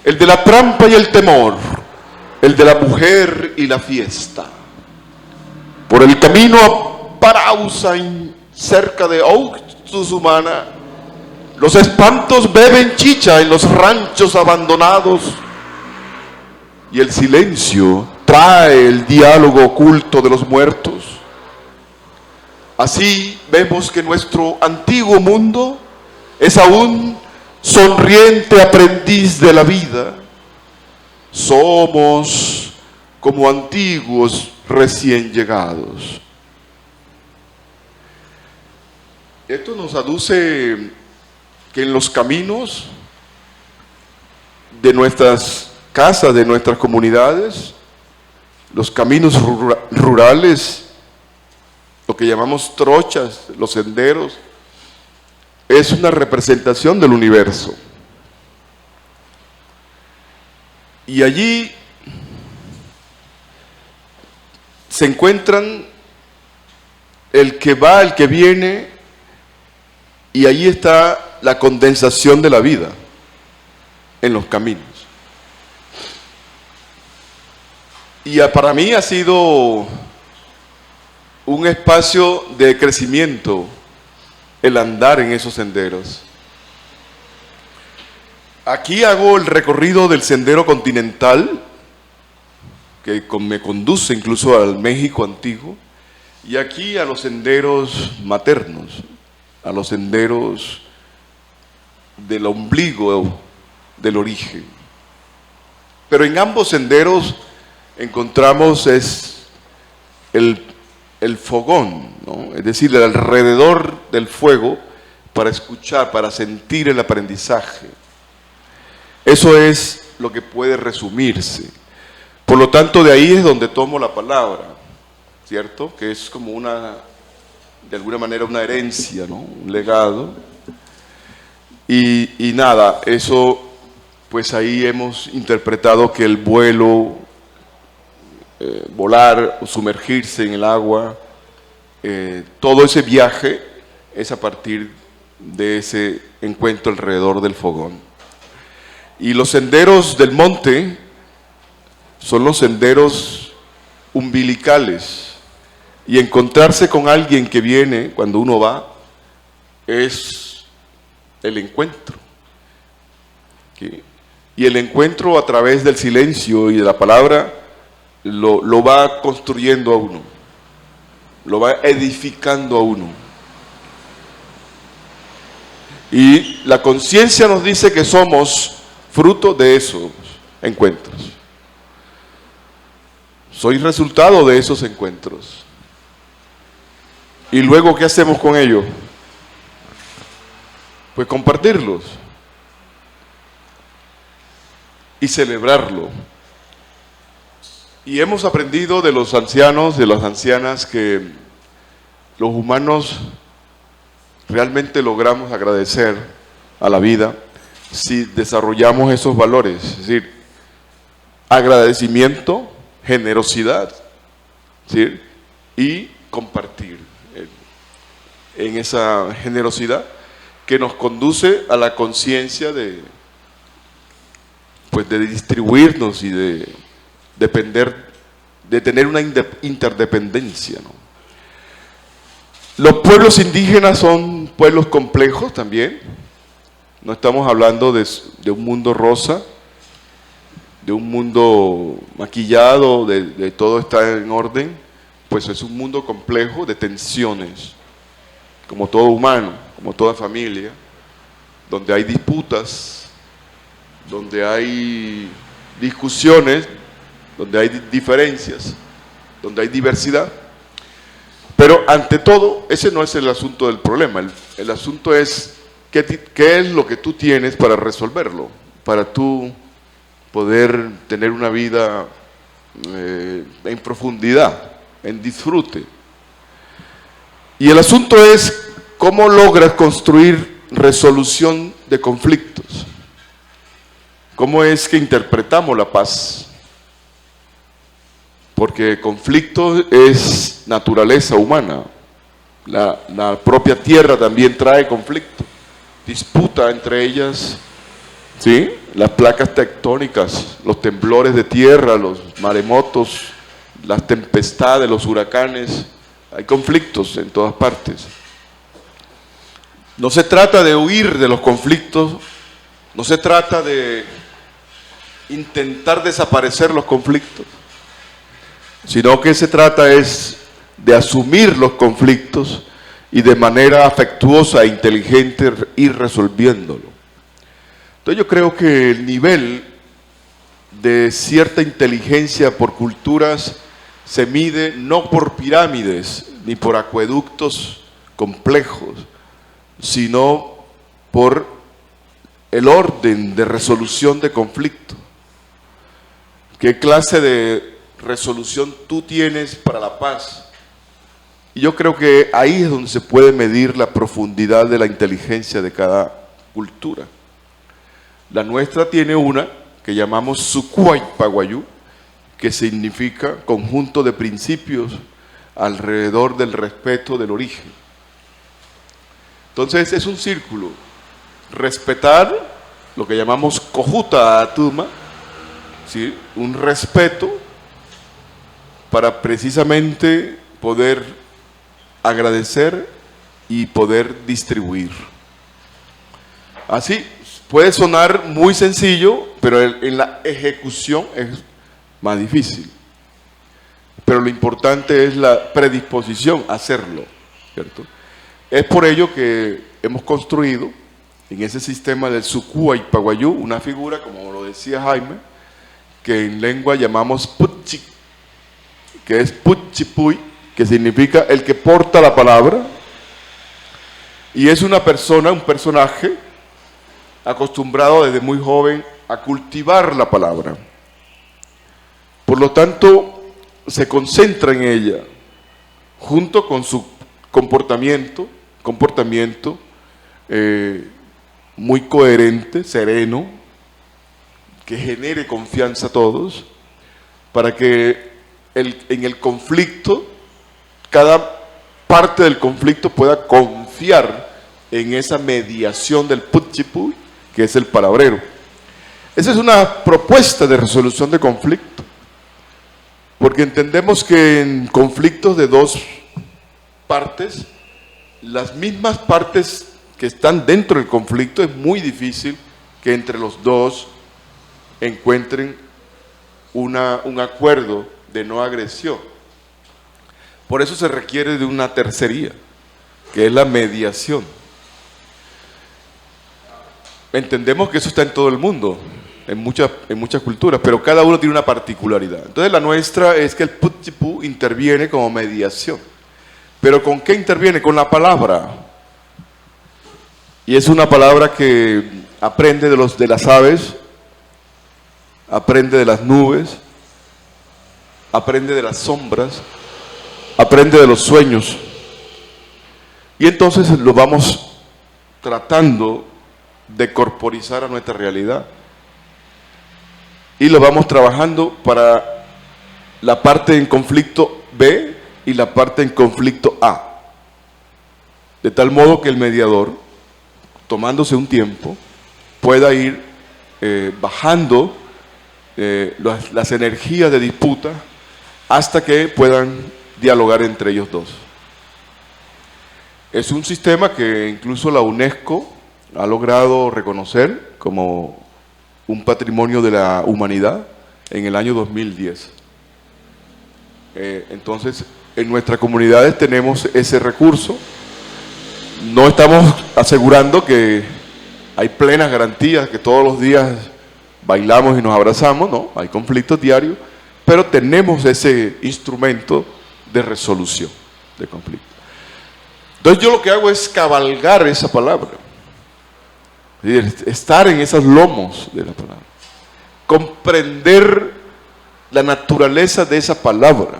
el de la trampa y el temor, el de la mujer y la fiesta. Por el camino a Parausain, cerca de Oxusumana, los espantos beben chicha en los ranchos abandonados, y el silencio trae el diálogo oculto de los muertos. Así vemos que nuestro antiguo mundo es aún sonriente aprendiz de la vida. Somos como antiguos recién llegados. Esto nos aduce que en los caminos de nuestras casas, de nuestras comunidades, los caminos rurales, lo que llamamos trochas, los senderos, es una representación del universo. Y allí se encuentran el que va, el que viene, y allí está la condensación de la vida en los caminos. Y para mí ha sido un espacio de crecimiento el andar en esos senderos. Aquí hago el recorrido del sendero continental, que me conduce incluso al México antiguo, y aquí a los senderos maternos, a los senderos del ombligo, del origen. Pero en ambos senderos encontramos el fogón, ¿no? Es decir, el alrededor del fuego para escuchar, para sentir el aprendizaje. Eso es lo que puede resumirse. Por lo tanto, de ahí es donde tomo la palabra, ¿cierto? Que es como de alguna manera una herencia, ¿no? Un legado. Y nada, eso, pues ahí hemos interpretado que el vuelo, volar o sumergirse en el agua, todo ese viaje es a partir de ese encuentro alrededor del fogón. Y los senderos del monte son los senderos umbilicales, y encontrarse con alguien que viene cuando uno va es el encuentro. ¿Sí? Y el encuentro a través del silencio y de la palabra lo va construyendo a uno, lo va edificando a uno. Y la conciencia nos dice que somos fruto de esos encuentros. Soy resultado de esos encuentros. ¿Y luego qué hacemos con ellos? Pues compartirlos y celebrarlo. Y hemos aprendido de los ancianos, de las ancianas, que los humanos realmente logramos agradecer a la vida si desarrollamos esos valores, es decir, agradecimiento, generosidad, ¿sí? Y compartir en esa generosidad que nos conduce a la conciencia de distribuirnos y de depender, de tener una interdependencia, ¿no? Los pueblos indígenas son pueblos complejos también. No estamos hablando de un mundo rosa, de un mundo maquillado, de todo está en orden. Pues es un mundo complejo de tensiones, como todo humano, como toda familia, donde hay disputas, donde hay discusiones, donde hay diferencias, donde hay diversidad. Pero ante todo, ese no es el asunto del problema. El asunto es qué es lo que tú tienes para resolverlo, para tú poder tener una vida en profundidad, en disfrute. Y el asunto es cómo logras construir resolución de conflictos. ¿Cómo es que interpretamos la paz? Porque conflicto es naturaleza humana. La propia tierra también trae conflicto. Disputa entre ellas, ¿sí? Las placas tectónicas, los temblores de tierra, los maremotos, las tempestades, los huracanes. Hay conflictos en todas partes. No se trata de huir de los conflictos, no se trata de intentar desaparecer los conflictos, sino que se trata es de asumir los conflictos y de manera afectuosa e inteligente ir resolviéndolo. Entonces yo creo que el nivel de cierta inteligencia por culturas se mide no por pirámides ni por acueductos complejos, sino por el orden de resolución de conflicto. ¿Qué clase de resolución tú tienes para la paz? Y yo creo que ahí es donde se puede medir la profundidad de la inteligencia de cada cultura. La nuestra tiene una que llamamos Sucuaypaguayú, que significa conjunto de principios alrededor del respeto del origen. Entonces es un círculo. Respetar lo que llamamos Cojuta Atuma, ¿sí? Un respeto para precisamente poder agradecer y poder distribuir. Así puede sonar muy sencillo, pero en la ejecución es más difícil. Pero lo importante es la predisposición a hacerlo, ¿cierto? Es por ello que hemos construido en ese sistema del Sucuaypaguayú una figura, como lo decía Jaime, que en lengua llamamos Putchi, que es Puchipuy, que significa el que porta la palabra, y es una persona, un personaje acostumbrado desde muy joven a cultivar la palabra. Por lo tanto, se concentra en ella, junto con su comportamiento muy coherente, sereno, que genere confianza a todos, para que en el conflicto, cada parte del conflicto pueda confiar en esa mediación del Putchipuy, que es el palabrero. Esa es una propuesta de resolución de conflicto, porque entendemos que en conflictos de dos partes, las mismas partes que están dentro del conflicto, es muy difícil que entre los dos encuentren un acuerdo de no agresión. Por eso se requiere de una tercería, que es la mediación. Entendemos que eso está en todo el mundo, en muchas culturas, pero cada uno tiene una particularidad. Entonces la nuestra es que el Putchipu interviene como mediación. ¿Pero con qué interviene? Con la palabra. Y es una palabra que aprende de las aves, aprende de las nubes, aprende de las sombras, aprende de los sueños. Y entonces lo vamos tratando de corporizar a nuestra realidad. Y lo vamos trabajando para la parte en conflicto B y la parte en conflicto A. De tal modo que el mediador tomándose un tiempo, pueda ir bajando las energías de disputa hasta que puedan dialogar entre ellos dos. Es un sistema que incluso la UNESCO ha logrado reconocer como un patrimonio de la humanidad en el año 2010. Entonces, en nuestras comunidades tenemos ese recurso. No estamos asegurando que hay plenas garantías, que todos los días bailamos y nos abrazamos, no, hay conflictos diarios, pero tenemos ese instrumento de resolución de conflictos. Entonces yo lo que hago es cabalgar esa palabra, estar en esos lomos de la palabra, comprender la naturaleza de esa palabra,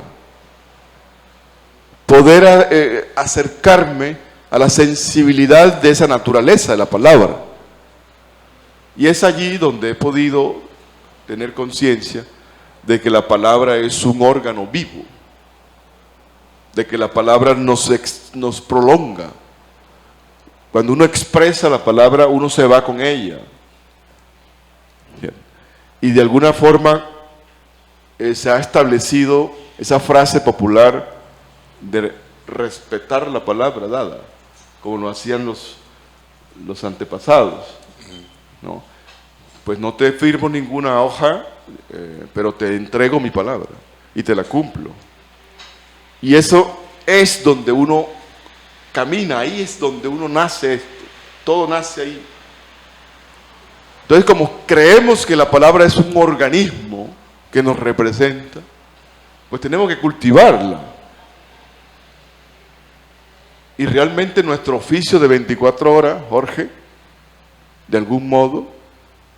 poder acercarme a la sensibilidad de esa naturaleza de la palabra. Y es allí donde he podido tener conciencia de que la palabra es un órgano vivo, de que la palabra nos prolonga. Cuando uno expresa la palabra, uno se va con ella. Y de alguna forma se ha establecido esa frase popular de respetar la palabra dada, como lo hacían los antepasados, ¿no? Pues no te firmo ninguna hoja, pero te entrego mi palabra y te la cumplo. Y eso es donde uno camina, ahí es donde uno nace, todo nace ahí. Entonces, como creemos que la palabra es un organismo que nos representa, pues tenemos que cultivarla. Y realmente nuestro oficio de 24 horas, Jorge, de algún modo,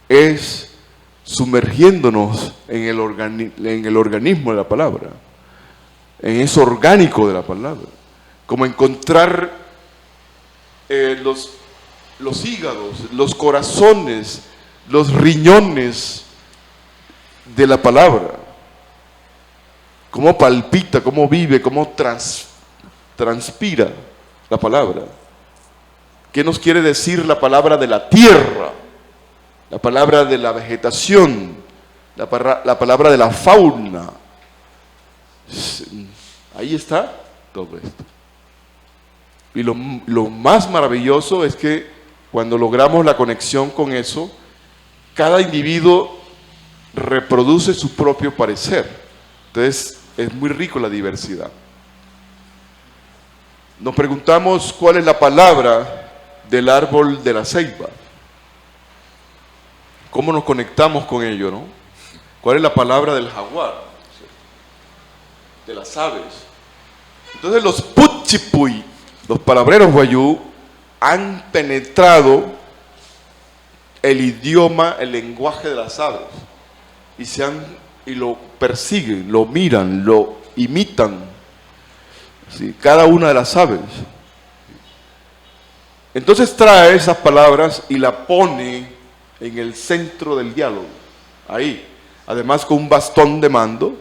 es sumergiéndonos en el organismo de la palabra, en eso orgánico de la palabra, como encontrar los hígados, los corazones, los riñones de la palabra, cómo palpita, cómo vive, cómo transpira la palabra. ¿Qué nos quiere decir la palabra de la tierra? La palabra de la vegetación, la palabra de la fauna. Ahí está todo esto. Y lo más maravilloso es que cuando logramos la conexión con eso, cada individuo reproduce su propio parecer. Entonces es muy rico la diversidad. Nos preguntamos cuál es la palabra del árbol de la ceiba. ¿Cómo nos conectamos con ello, no? ¿Cuál es la palabra del jaguar? De las aves. Entonces los puchipuy, los palabreros guayú, han penetrado el idioma, el lenguaje de las aves y lo persiguen, lo miran, lo imitan, ¿sí? Cada una de las aves. Entonces trae esas palabras y la pone en el centro del diálogo, ahí, además con un bastón de mando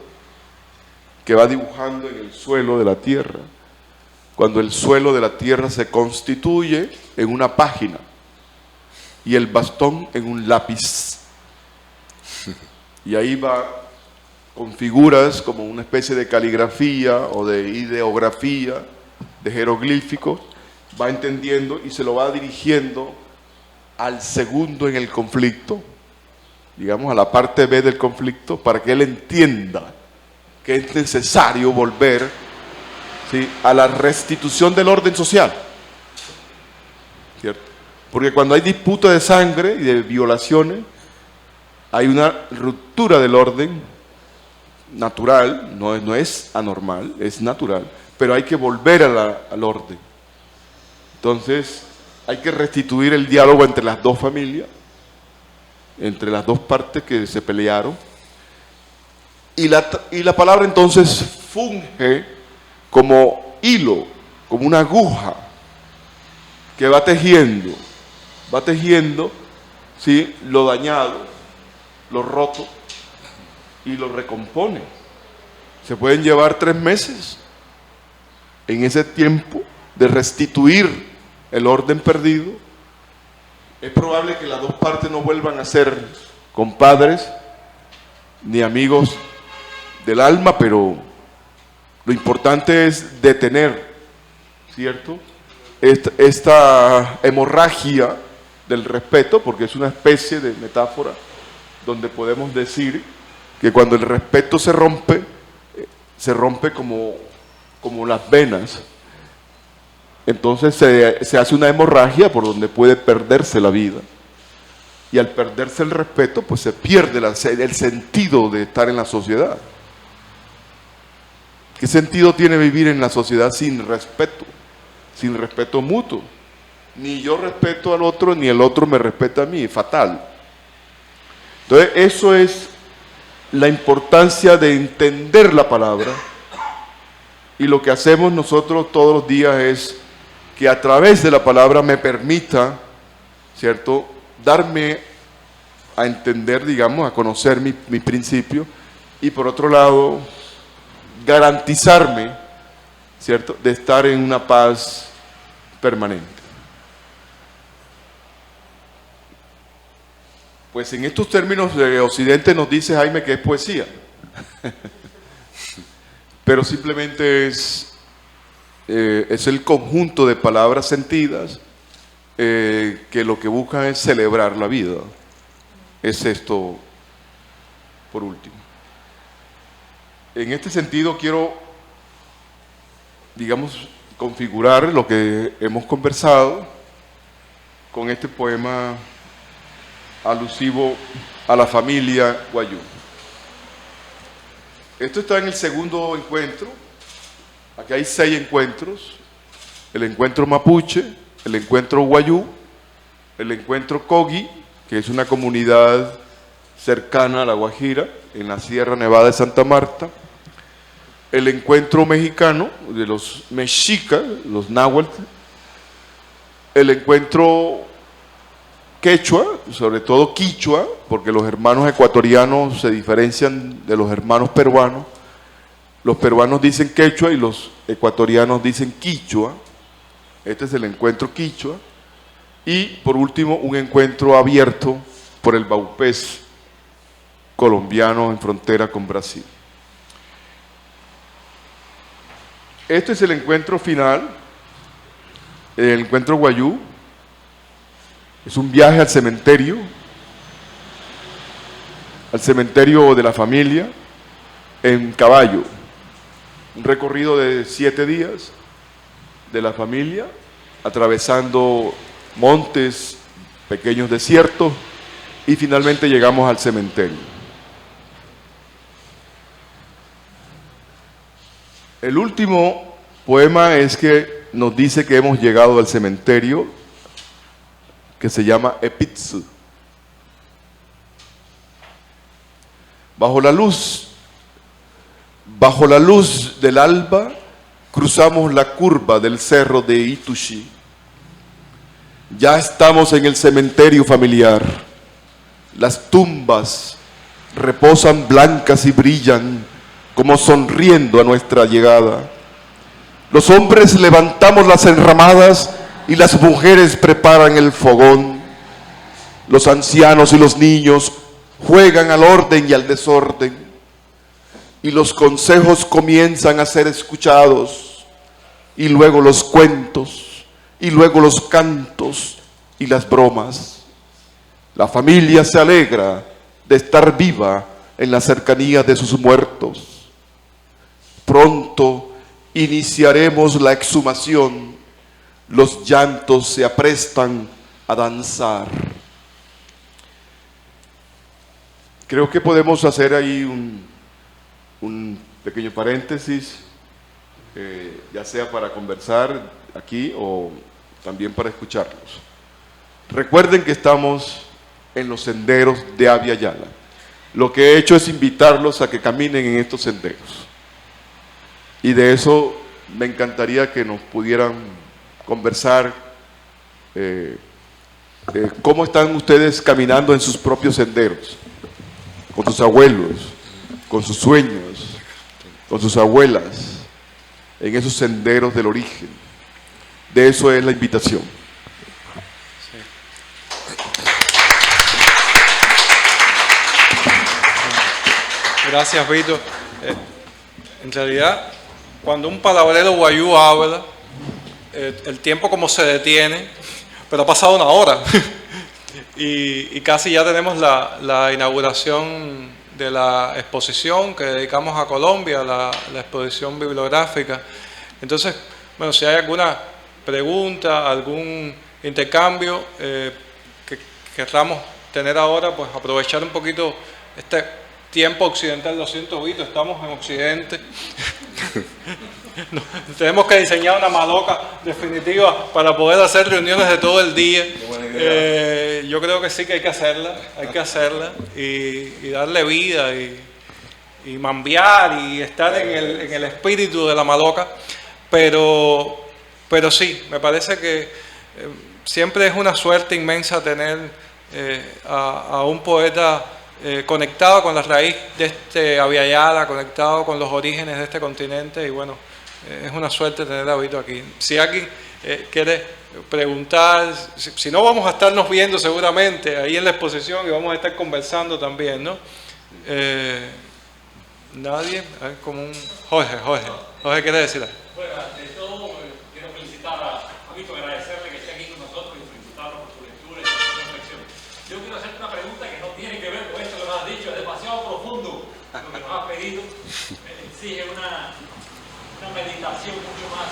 que va dibujando en el suelo de la tierra, cuando el suelo de la tierra se constituye en una página y el bastón en un lápiz, y ahí va con figuras como una especie de caligrafía o de ideografía, de jeroglíficos, va entendiendo y se lo va dirigiendo al segundo en el conflicto, digamos a la parte B del conflicto, para que él entienda que es necesario volver, ¿sí?, a la restitución del orden social, ¿cierto? Porque cuando hay disputa de sangre y de violaciones, hay una ruptura del orden natural, no es anormal, es natural, pero hay que volver al orden. Entonces, hay que restituir el diálogo entre las dos familias, entre las dos partes que se pelearon, y la palabra entonces funge como hilo, como una aguja que va tejiendo, ¿sí?, lo dañado, lo roto, y lo recompone. Se pueden llevar 3 meses en ese tiempo de restituir el orden perdido Es probable que las dos partes no vuelvan a ser compadres ni amigos del alma, pero lo importante es detener, ¿cierto?, esta hemorragia del respeto, porque es una especie de metáfora donde podemos decir que cuando el respeto se rompe como las venas. Entonces se hace una hemorragia por donde puede perderse la vida. Y al perderse el respeto, pues se pierde el sentido de estar en la sociedad. ¿Qué sentido tiene vivir en la sociedad sin respeto mutuo? Ni yo respeto al otro, ni el otro me respeta a mí, fatal. Entonces, eso es la importancia de entender la palabra, y lo que hacemos nosotros todos los días es que a través de la palabra me permita, ¿cierto?, darme a entender, digamos, a conocer mi principio, y por otro lado, garantizarme, ¿cierto?, de estar en una paz permanente. Pues en estos términos de Occidente nos dice Jaime que es poesía, pero simplemente es el conjunto de palabras sentidas que lo que buscan es celebrar la vida. Es esto, por último. En este sentido quiero, digamos, configurar lo que hemos conversado con este poema alusivo a la familia Wayuu. Esto está en el segundo encuentro. Aquí hay 6 encuentros: el encuentro mapuche, el encuentro Wayuu, el encuentro Kogi, que es una comunidad cercana a La Guajira, en la Sierra Nevada de Santa Marta, el encuentro mexicano de los mexicas, los náhuatl, el encuentro quechua, sobre todo quichua, porque los hermanos ecuatorianos se diferencian de los hermanos peruanos. Los peruanos dicen quechua y los ecuatorianos dicen quichua. Este es el encuentro quichua. Y por último, un encuentro abierto por el baupés colombiano en frontera con Brasil. Este es el encuentro final, el encuentro Wayuu. Es un viaje al cementerio de la familia, en caballo. Un recorrido de 7 días de la familia, atravesando montes, pequeños desiertos, y finalmente llegamos al cementerio. El último poema es que nos dice que hemos llegado al cementerio, que se llama Epitsu. Bajo la luz del alba, cruzamos la curva del cerro de Itushi. Ya estamos en el cementerio familiar. Las tumbas reposan blancas y brillan como sonriendo a nuestra llegada. Los hombres levantamos las enramadas y las mujeres preparan el fogón. Los ancianos y los niños juegan al orden y al desorden. Y los consejos comienzan a ser escuchados. Y luego los cuentos, y luego los cantos y las bromas. La familia se alegra de estar viva en la cercanía de sus muertos. Pronto iniciaremos la exhumación. Los llantos se aprestan a danzar. Creo que podemos hacer ahí un pequeño paréntesis, ya sea para conversar aquí o también para escucharlos. Recuerden que estamos en los senderos de Abya Yala. Lo que he hecho es invitarlos a que caminen en estos senderos. Y de eso me encantaría que nos pudieran conversar, cómo están ustedes caminando en sus propios senderos, con sus abuelos, con sus sueños, con sus abuelas, en esos senderos del origen. De eso es la invitación. Sí. Gracias, Vito. En realidad, cuando un palabrero guayú habla, el tiempo como se detiene, pero ha pasado una hora. y casi ya tenemos la inauguración de la exposición que dedicamos a Colombia, la exposición bibliográfica. Entonces, bueno, si hay alguna pregunta, algún intercambio que querramos tener ahora, pues aprovechar un poquito este tiempo occidental. Lo siento, Vito, estamos en Occidente. No, tenemos que diseñar una maloca definitiva para poder hacer reuniones de todo el día. Yo creo que sí que hay que hacerla y darle vida y mambear y estar en el espíritu de la maloca. Pero sí, me parece que siempre es una suerte inmensa tener a un poeta conectado con la raíz de este Abya Yala, conectado con los orígenes de este continente, y bueno, es una suerte tener a Vito aquí. Si alguien quiere preguntar, si no, vamos a estarnos viendo seguramente ahí en la exposición y vamos a estar conversando también, ¿no? Nadie, a ver, como un Jorge quiere decir algo. Bueno, de todo quiero felicitar a Vito, agradecerle que esté aquí con nosotros y felicitarlo por su lectura y por su reflexión. Yo quiero hacerte una pregunta que no tiene que ver con esto que nos has dicho, es demasiado profundo lo que nos has pedido, exige una meditación mucho más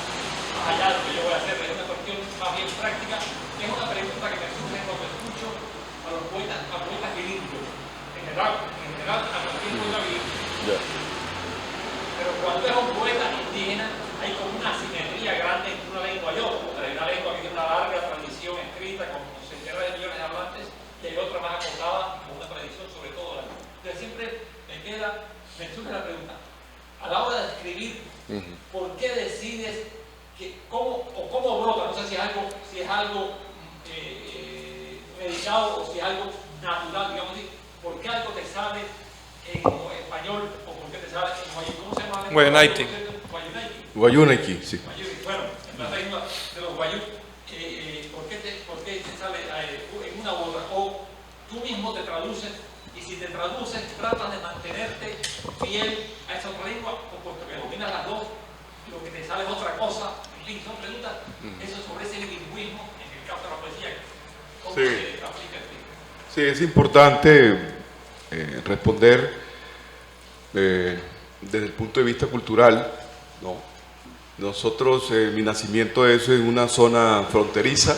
allá de lo que yo voy a hacer, es una cuestión más bien práctica. Es una pregunta que me surge cuando escucho a los poetas bilingües, en general a cualquier poeta bilingüe. Pero cuando es un poeta indígena hay como una simetría grande entre una lengua y otra. Hay una lengua que tiene una larga tradición escrita con centenares de millones de hablantes y hay otra más acotada con una tradición sobre todo oral. Entonces siempre me surge la pregunta, a la hora de escribir, ¿por qué decides cómo brota? No sé si es algo meditado o si es algo natural, digamos así. ¿Por qué algo te sale en español o por qué te sale en guayú? ¿Cómo se llama? Guayunaiki. Guayunaiki, sí. Bueno, en la lengua de los guayú, ¿por qué te sale en una u otra? O tú mismo te traduces, y si te traduces tratas de mantenerte fiel a esa otra lengua, o puesto que dominas las dos, lo que te sale es otra cosa. En fin, son preguntas, eso sobre ese bilingüismo, en el caso de la poesía, ¿cómo se aplica el tiempo? Sí, es importante responder desde el punto de vista cultural, ¿no? Nosotros, mi nacimiento es en una zona fronteriza,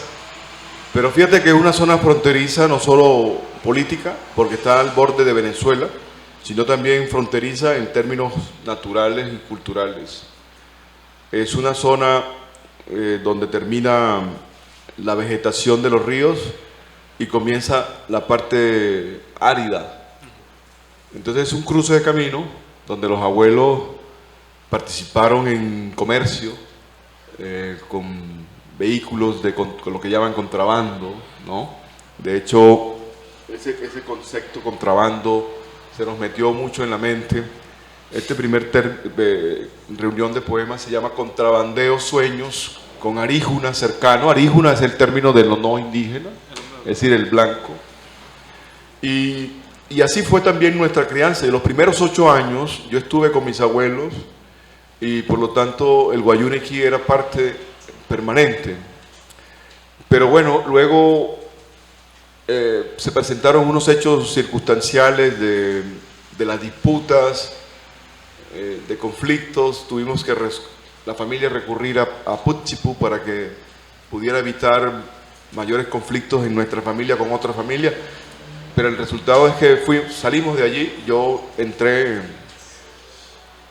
pero fíjate que es una zona fronteriza no solo política, porque está al borde de Venezuela, sino también fronteriza en términos naturales y culturales. Es una zona donde termina la vegetación de los ríos y comienza la parte árida. Entonces es un cruce de camino donde los abuelos participaron en comercio con vehículos con lo que llaman contrabando, ¿no? De hecho, ese concepto contrabando se nos metió mucho en la mente. Este primer reunión de poemas se llama Contrabandeo Sueños con Aríjuna cercano. Aríjuna es el término de lo no indígena, es decir, el blanco. Y así fue también nuestra crianza. En los primeros 8 años yo estuve con mis abuelos y por lo tanto el guayunequi era parte permanente. Pero bueno, luego se presentaron unos hechos circunstanciales de las disputas, de conflictos. Tuvimos que la familia recurrir a Putchipú para que pudiera evitar mayores conflictos en nuestra familia con otra familia. Pero el resultado es que salimos de allí. Yo entré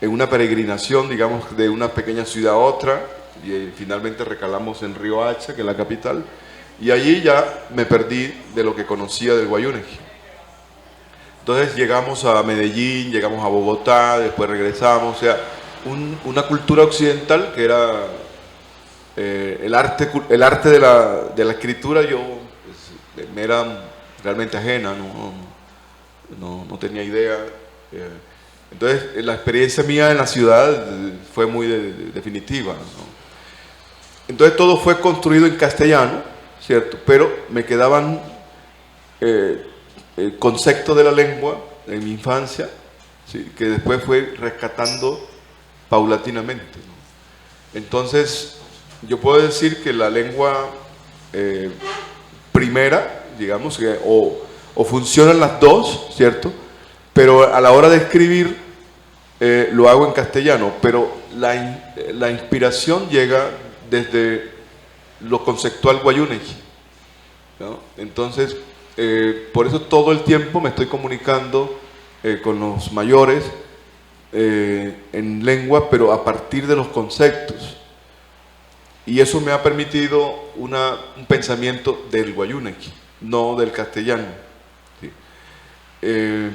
en una peregrinación, digamos, de una pequeña ciudad a otra, y finalmente recalamos en Río Hacha, que es la capital, y allí ya me perdí de lo que conocía del guayunequi. Entonces llegamos a Medellín, llegamos a Bogotá, después regresamos, o sea, una cultura occidental que era el arte de la escritura. Yo pues, me era realmente ajena, no tenía idea. Entonces la experiencia mía en la ciudad fue muy definitiva, ¿no? Entonces todo fue construido en castellano, ¿cierto? Pero me quedaban el concepto de la lengua en mi infancia, ¿sí? Que después fue rescatando paulatinamente, ¿no? Entonces, yo puedo decir que la lengua primera, digamos, o funcionan las dos, ¿cierto? Pero a la hora de escribir lo hago en castellano, pero la inspiración llega desde lo conceptual guayúnequi, ¿no? Entonces, por eso todo el tiempo me estoy comunicando con los mayores en lengua, pero a partir de los conceptos. Y eso me ha permitido un pensamiento del guayúnequi, no del castellano, ¿sí?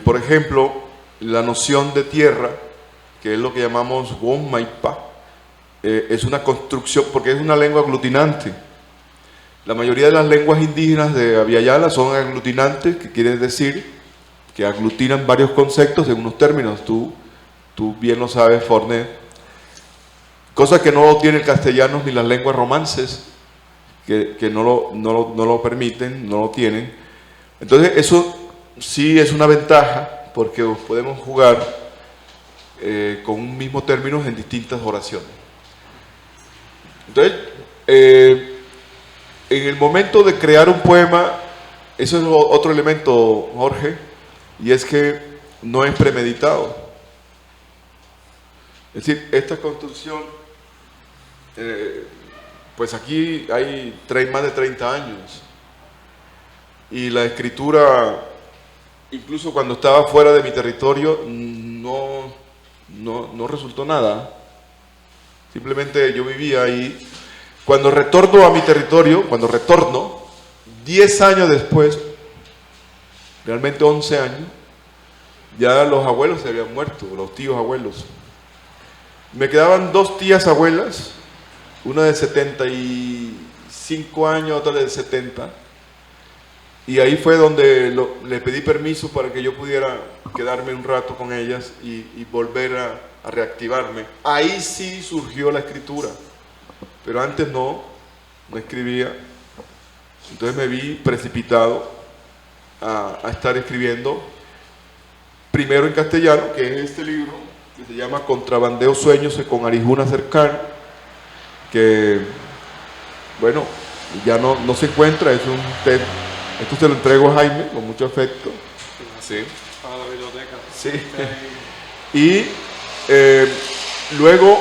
Por ejemplo, la noción de tierra, que es lo que llamamos Wonmaipa, es una construcción, porque es una lengua aglutinante. La mayoría de las lenguas indígenas de Abya-Yala son aglutinantes, que quiere decir que aglutinan varios conceptos en unos términos. Tú bien lo sabes, Forné. Cosa que no lo tiene el castellano ni las lenguas romances, que no lo permiten, no lo tienen. Entonces eso sí es una ventaja, porque podemos jugar con un mismo término en distintas oraciones. Entonces, en el momento de crear un poema, eso es otro elemento, Jorge, y es que no es premeditado. Es decir, esta construcción, pues aquí hay más de 30 años, y la escritura, incluso cuando estaba fuera de mi territorio, no resultó nada. Simplemente yo vivía ahí. Cuando retorno a mi territorio, 10 años después, realmente 11 años, ya los abuelos se habían muerto, los tíos abuelos. Me quedaban 2 tías abuelas, una de 75 años, otra de 70, y ahí fue donde le pedí permiso para que yo pudiera quedarme un rato con ellas y volver a reactivarme. Ahí sí surgió la escritura, pero antes no escribía. Entonces me vi precipitado a estar escribiendo, primero en castellano, que es este libro, que se llama Contrabandeo Sueños con Arijuna Cercano, que, bueno, ya no se encuentra, es un texto. Esto se lo entrego a Jaime con mucho afecto. Sí. Para la biblioteca. Sí. Y luego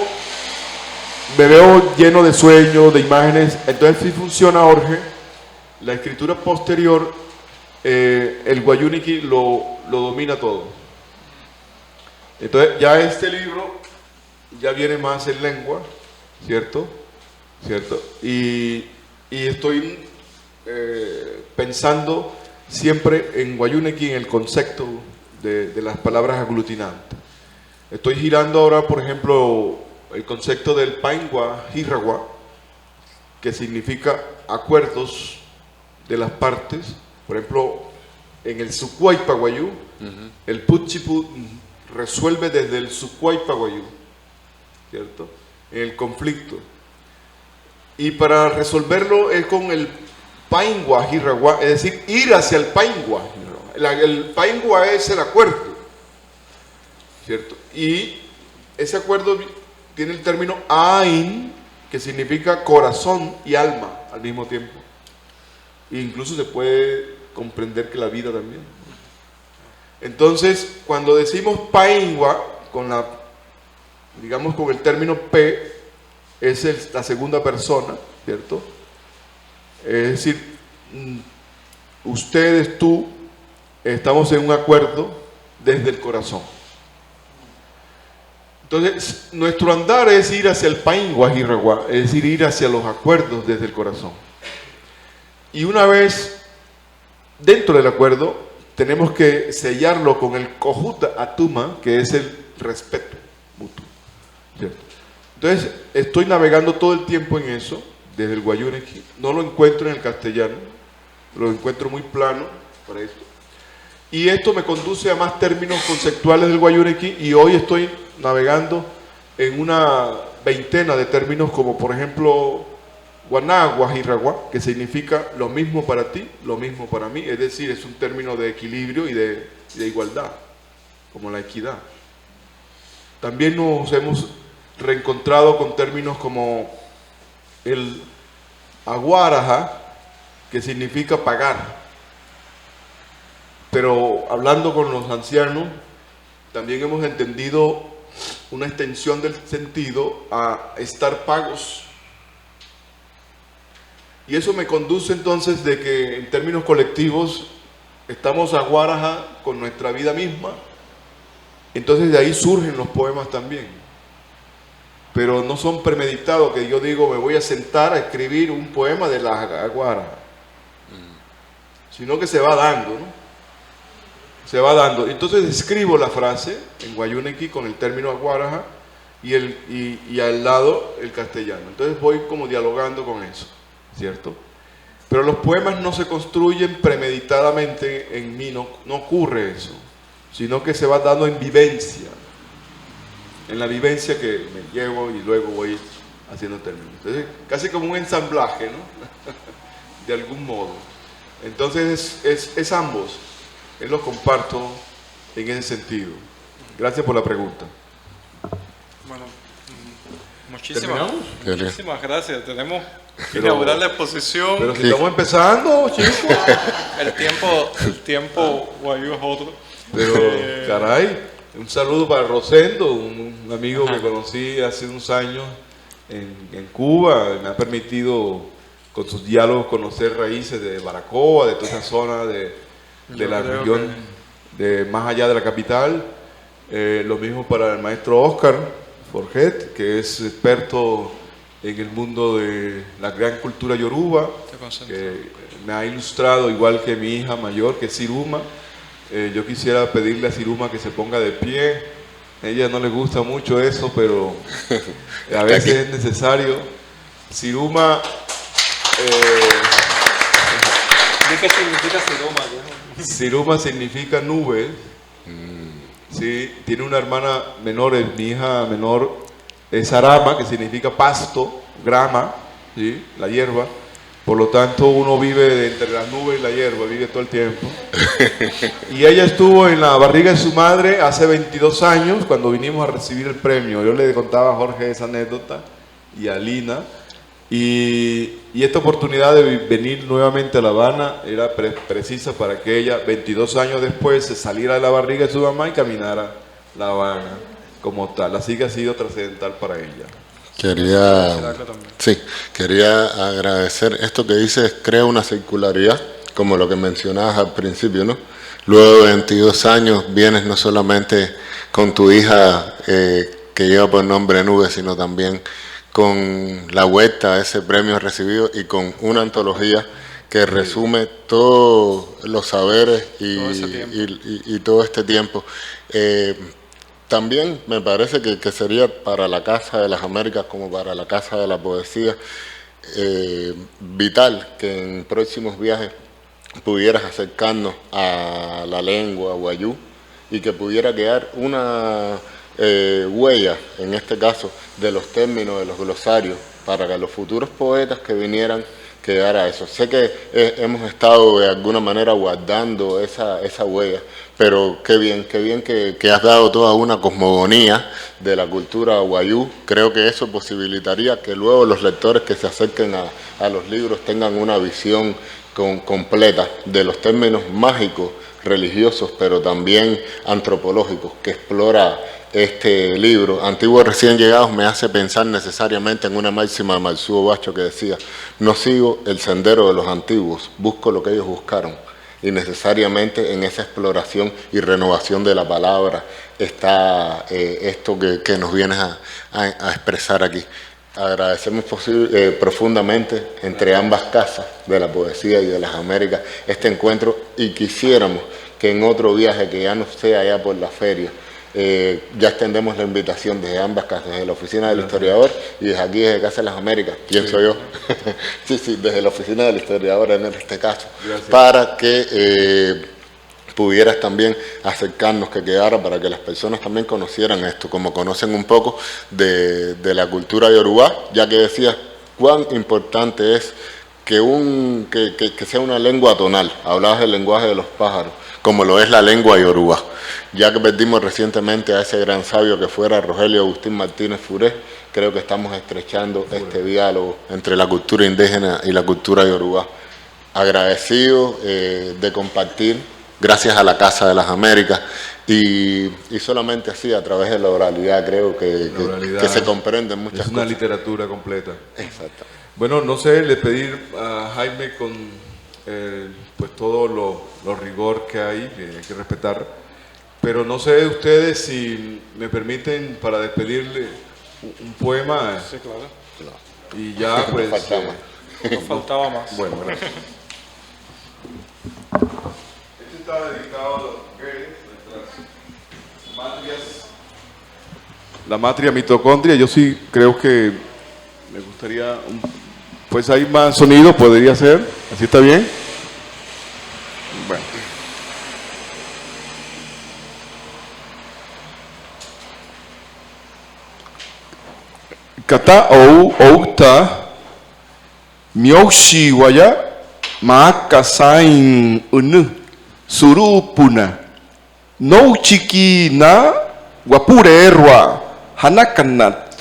me veo lleno de sueños, de imágenes. Entonces sí funciona, Jorge. La escritura posterior, el guayúnequi lo domina todo. Entonces ya este libro ya viene más en lengua, ¿cierto? Y estoy pensando siempre en guayúnequi, en el concepto de las palabras aglutinantes. Estoy girando ahora, por ejemplo, el concepto del paingua hiragua, que significa acuerdos de las partes. Por ejemplo, en el Sucuaypa Guayú, el Puchipu resuelve desde el Sucuaypa Guayú, ¿cierto? En el conflicto. Y para resolverlo es con el paingua hiragua, es decir, ir hacia el paingua. El paingua es el acuerdo, ¿cierto? Y ese acuerdo tiene el término ain, que significa corazón y alma al mismo tiempo. E incluso se puede comprender que la vida también. Entonces, cuando decimos paingua, digamos con el término P, es la segunda persona, ¿cierto? Es decir, ustedes, tú, estamos en un acuerdo desde el corazón. Entonces, nuestro andar es ir hacia el paingua hiragua, es decir, ir hacia los acuerdos desde el corazón. Y una vez dentro del acuerdo, tenemos que sellarlo con el cojuta atuma, que es el respeto mutuo, ¿cierto? Entonces, estoy navegando todo el tiempo en eso, desde el guayúnequi. No lo encuentro en el castellano, lo encuentro muy plano para esto. Y esto me conduce a más términos conceptuales del guayúnequi, y hoy estoy navegando en una veintena de términos, como por ejemplo guanagua hiragua, que significa lo mismo para ti, lo mismo para mí. Es decir, es un término de equilibrio y de igualdad, como la equidad. también nos hemos reencontrado con términos como el aguaraja, que significa pagar. Pero hablando con los ancianos, también hemos entendido una extensión del sentido a estar pagos. Y eso me conduce entonces de que en términos colectivos estamos aguaraja con nuestra vida misma. Entonces de ahí surgen los poemas también. Pero no son premeditados, que yo digo me voy a sentar a escribir un poema de la aguaraja. Sino que se va dando, ¿no? Se va dando. Entonces escribo la frase en guayunequi con el término aguaraja y al lado el castellano. Entonces voy como dialogando con eso, ¿cierto? Pero los poemas no se construyen premeditadamente en mí, no ocurre eso, sino que se va dando en vivencia, en la vivencia que me llevo y luego voy haciendo términos. Entonces casi como un ensamblaje, ¿no? De algún modo. Entonces es ambos. Él lo comparto en ese sentido. Gracias por la pregunta. Bueno, ¿Terminamos? muchísimas gracias. Tenemos que inaugurar la exposición. Pero si estamos empezando, chicos. El tiempo guayú es otro. Pero, caray, un saludo para Rosendo, un amigo que conocí hace unos años en Cuba. Me ha permitido, con sus diálogos, conocer raíces de Baracoa, de toda esa zona de la región de más allá de la capital. Lo mismo para el maestro Oscar Forget, que es experto en el mundo de la gran cultura yoruba, que me ha ilustrado igual que mi hija mayor, que es Siruma. Yo quisiera pedirle a Siruma que se ponga de pie. A ella no le gusta mucho eso, pero a veces es necesario. Siruma... ¿Qué significa Siruma? Siruma significa nube. Sí, tiene una hermana menor, mi hija menor es Arama, que significa pasto, grama, ¿sí? La hierba. Por lo tanto, uno vive entre las nubes y la hierba, vive todo el tiempo. Y ella estuvo en la barriga de su madre hace 22 años, cuando vinimos a recibir el premio. Yo le contaba a Jorge esa anécdota y a Lina. Y esta oportunidad de venir nuevamente a La Habana era precisa para que ella, 22 años después, se saliera de la barriga de su mamá y caminara La Habana como tal. Así que ha sido trascendental para ella. Quería agradecer esto que dices, crea una circularidad, como lo que mencionabas al principio, ¿no? Luego de 22 años vienes no solamente con tu hija que lleva por nombre Nube, sino también con la vuelta a ese premio recibido y con una antología que resume todos los saberes y todo este tiempo. También me parece que sería para la Casa de las Américas como para la Casa de la Poesía vital que en próximos viajes pudieras acercarnos a la lengua guayú y que pudiera quedar una huella, en este caso, de los términos, de los glosarios, para que los futuros poetas que vinieran quedara eso. Sé que hemos estado de alguna manera guardando esa huella, pero qué bien que has dado toda una cosmogonía de la cultura guayú. Creo que eso posibilitaría que luego los lectores que se acerquen a los libros tengan una visión completa de los términos mágicos, religiosos, pero también antropológicos que explora este libro. Antiguos recién llegados me hace pensar necesariamente en una máxima de Matsuo Basho que decía: no sigo el sendero de los antiguos, busco lo que ellos buscaron. Y necesariamente en esa exploración y renovación de la palabra está esto que nos vienes a expresar aquí. Agradecemos profundamente entre ambas casas de la poesía y de las Américas este encuentro, y quisiéramos que en otro viaje que ya no sea allá por la feria, ya extendemos la invitación desde ambas casas, desde la Oficina del Historiador y desde aquí, desde Casa de las Américas, pienso yo, sí, desde la Oficina del Historiador en este caso, para que pudieras también acercarnos, que quedara, para que las personas también conocieran esto, como conocen un poco de la cultura yoruba, ya que decías cuán importante es que sea una lengua tonal. Hablabas del lenguaje de los pájaros, como lo es la lengua yoruba. Ya que perdimos recientemente a ese gran sabio que fuera Rogelio Agustín Martínez Furé, creo que estamos estrechando este diálogo entre la cultura indígena y la cultura yoruba. Agradecido de compartir, gracias a la Casa de las Américas, y solamente así, a través de la oralidad, creo que se comprenden muchas cosas. Es una literatura completa. Exacto. Bueno, no sé, le pedir a Jaime con pues todo lo rigor que hay que respetar, pero no sé ustedes si me permiten para despedirle un poema. Sí, claro. Y ya pues... Nos faltaba más. Bueno, gracias. Este está dedicado a las mujeres, nuestras matrias. La matria mitocondria, yo sí creo que me gustaría... Pues hay más sonido, podría ser. ¿Así está bien? Bueno. Kata ou outa myoshi waya maakasain unu surupuna no chiki na wapurerwa hanakanat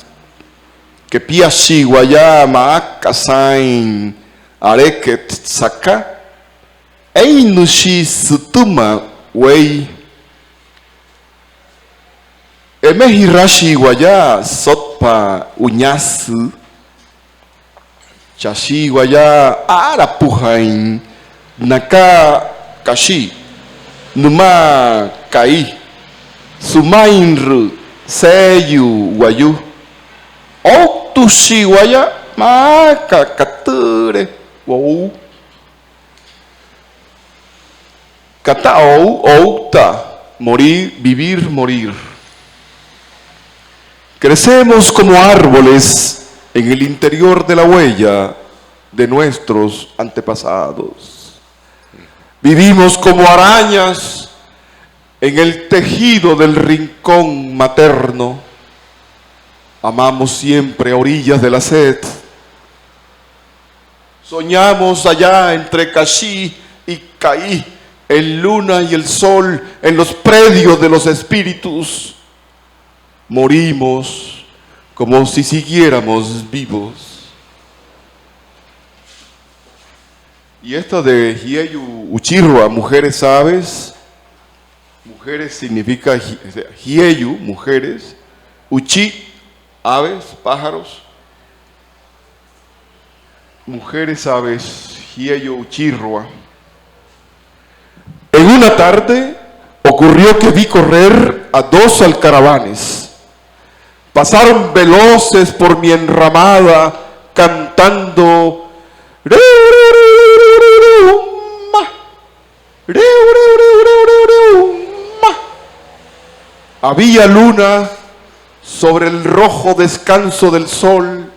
que piashi waya maakasain areket saka einushi sutuma wei emehirashi waya sotpa unyasu chashi waya arapuhain naka kashi numa kai sumainru seyu wayu Tushi waya maka kature wow kata outa morir, vivir, morir. Crecemos como árboles en el interior de la huella de nuestros antepasados. Vivimos como arañas en el tejido del rincón materno. Amamos siempre a orillas de la sed. Soñamos allá entre Kashi y Caí, en luna y el sol, en los predios de los espíritus. Morimos como si siguiéramos vivos. Y esta de Hieyu Uchirwa, mujeres aves. Mujeres significa Hieyu, mujeres. Uchi, aves, pájaros. Mujeres, aves, Hieyu Uchirwa. En una tarde ocurrió que vi correr a 2 alcaravanes. Pasaron veloces por mi enramada cantando había luna sobre el rojo descanso del sol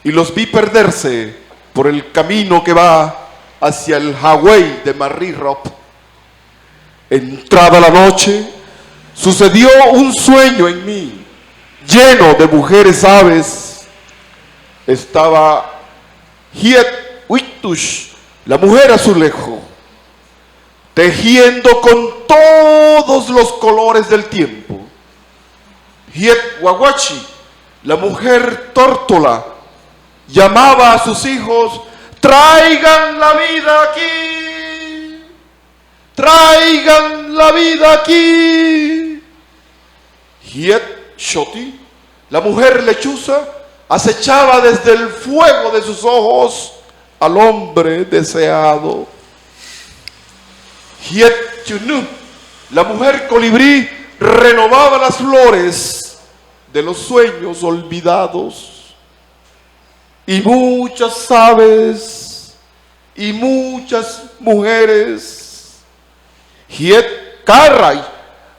y los vi perderse por el camino que va hacia el Hawái de Marirop. Entrada la noche, sucedió un sueño en mí, lleno de mujeres aves. Estaba Hiet Witush, la mujer azulejo, tejiendo con todos los colores del tiempo. Hiet Wawachi, la mujer tórtola, llamaba a sus hijos: traigan la vida aquí, traigan la vida aquí. Hiet Shoti, la mujer lechuza, acechaba desde el fuego de sus ojos al hombre deseado. Hiet Chunu, la mujer colibrí, renovaba las flores de los sueños olvidados. Y muchas aves y muchas mujeres. Hiet Karray,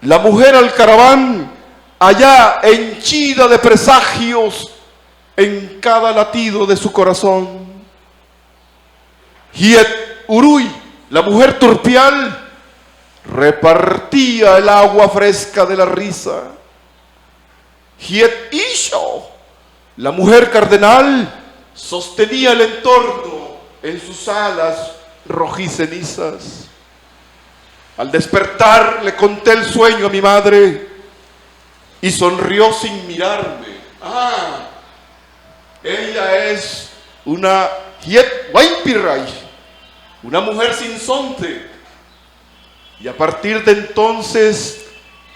la mujer alcaraván, allá henchida de presagios en cada latido de su corazón. Hiet Uruy, la mujer turpial, repartía el agua fresca de la risa. Hiet Isho, la mujer cardenal, sostenía el entorno en sus alas rojicenizas. Al despertar le conté el sueño a mi madre y sonrió sin mirarme. Ah, ella es una Hiet Waipiray, una mujer sinsonte. Y a partir de entonces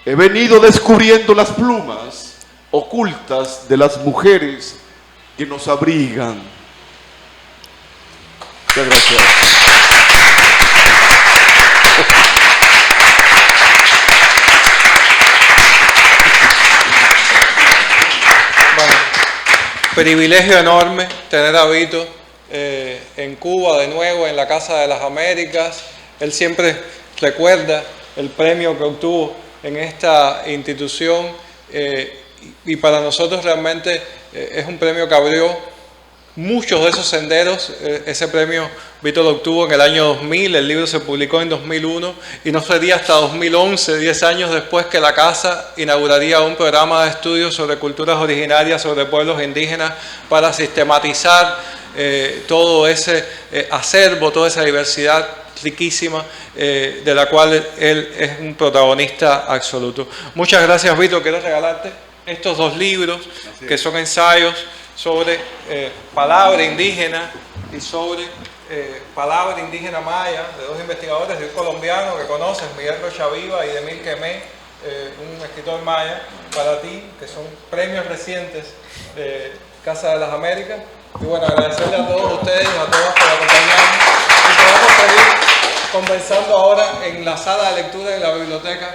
he venido descubriendo las plumas ocultas de las mujeres que nos abrigan. Muchas gracias. Bueno, privilegio enorme tener a Vito en Cuba de nuevo, en la Casa de las Américas. Él siempre recuerda el premio que obtuvo en esta institución y para nosotros realmente es un premio que abrió muchos de esos senderos. Ese premio Vito lo obtuvo en el año 2000, el libro se publicó en 2001 y no sería hasta 2011, 10 años después, que la casa inauguraría un programa de estudios sobre culturas originarias, sobre pueblos indígenas, para sistematizar todo ese acervo, toda esa diversidad riquísima de la cual él es un protagonista absoluto. Muchas gracias, Vito. Quiero regalarte estos 2 libros que son ensayos sobre palabra indígena y sobre palabra indígena maya, de 2 investigadores, de un colombiano que conoces, Miguel Rochaviva, y de Emil Quemé, un escritor maya, para ti, que son premios recientes de Casa de las Américas. Y bueno, agradecerle a todos ustedes, a todos por acompañarnos, y podemos seguir conversando ahora en la sala de lectura de la biblioteca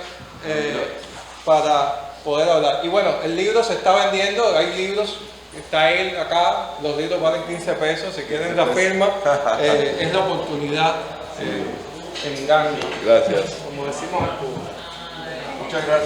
para poder hablar. Y bueno, el libro se está vendiendo, hay libros. Está él acá, los libros valen 15 pesos, si quieren la firma, es la oportunidad en Gandhi. Gracias. Como decimos en Cuba. Muchas gracias.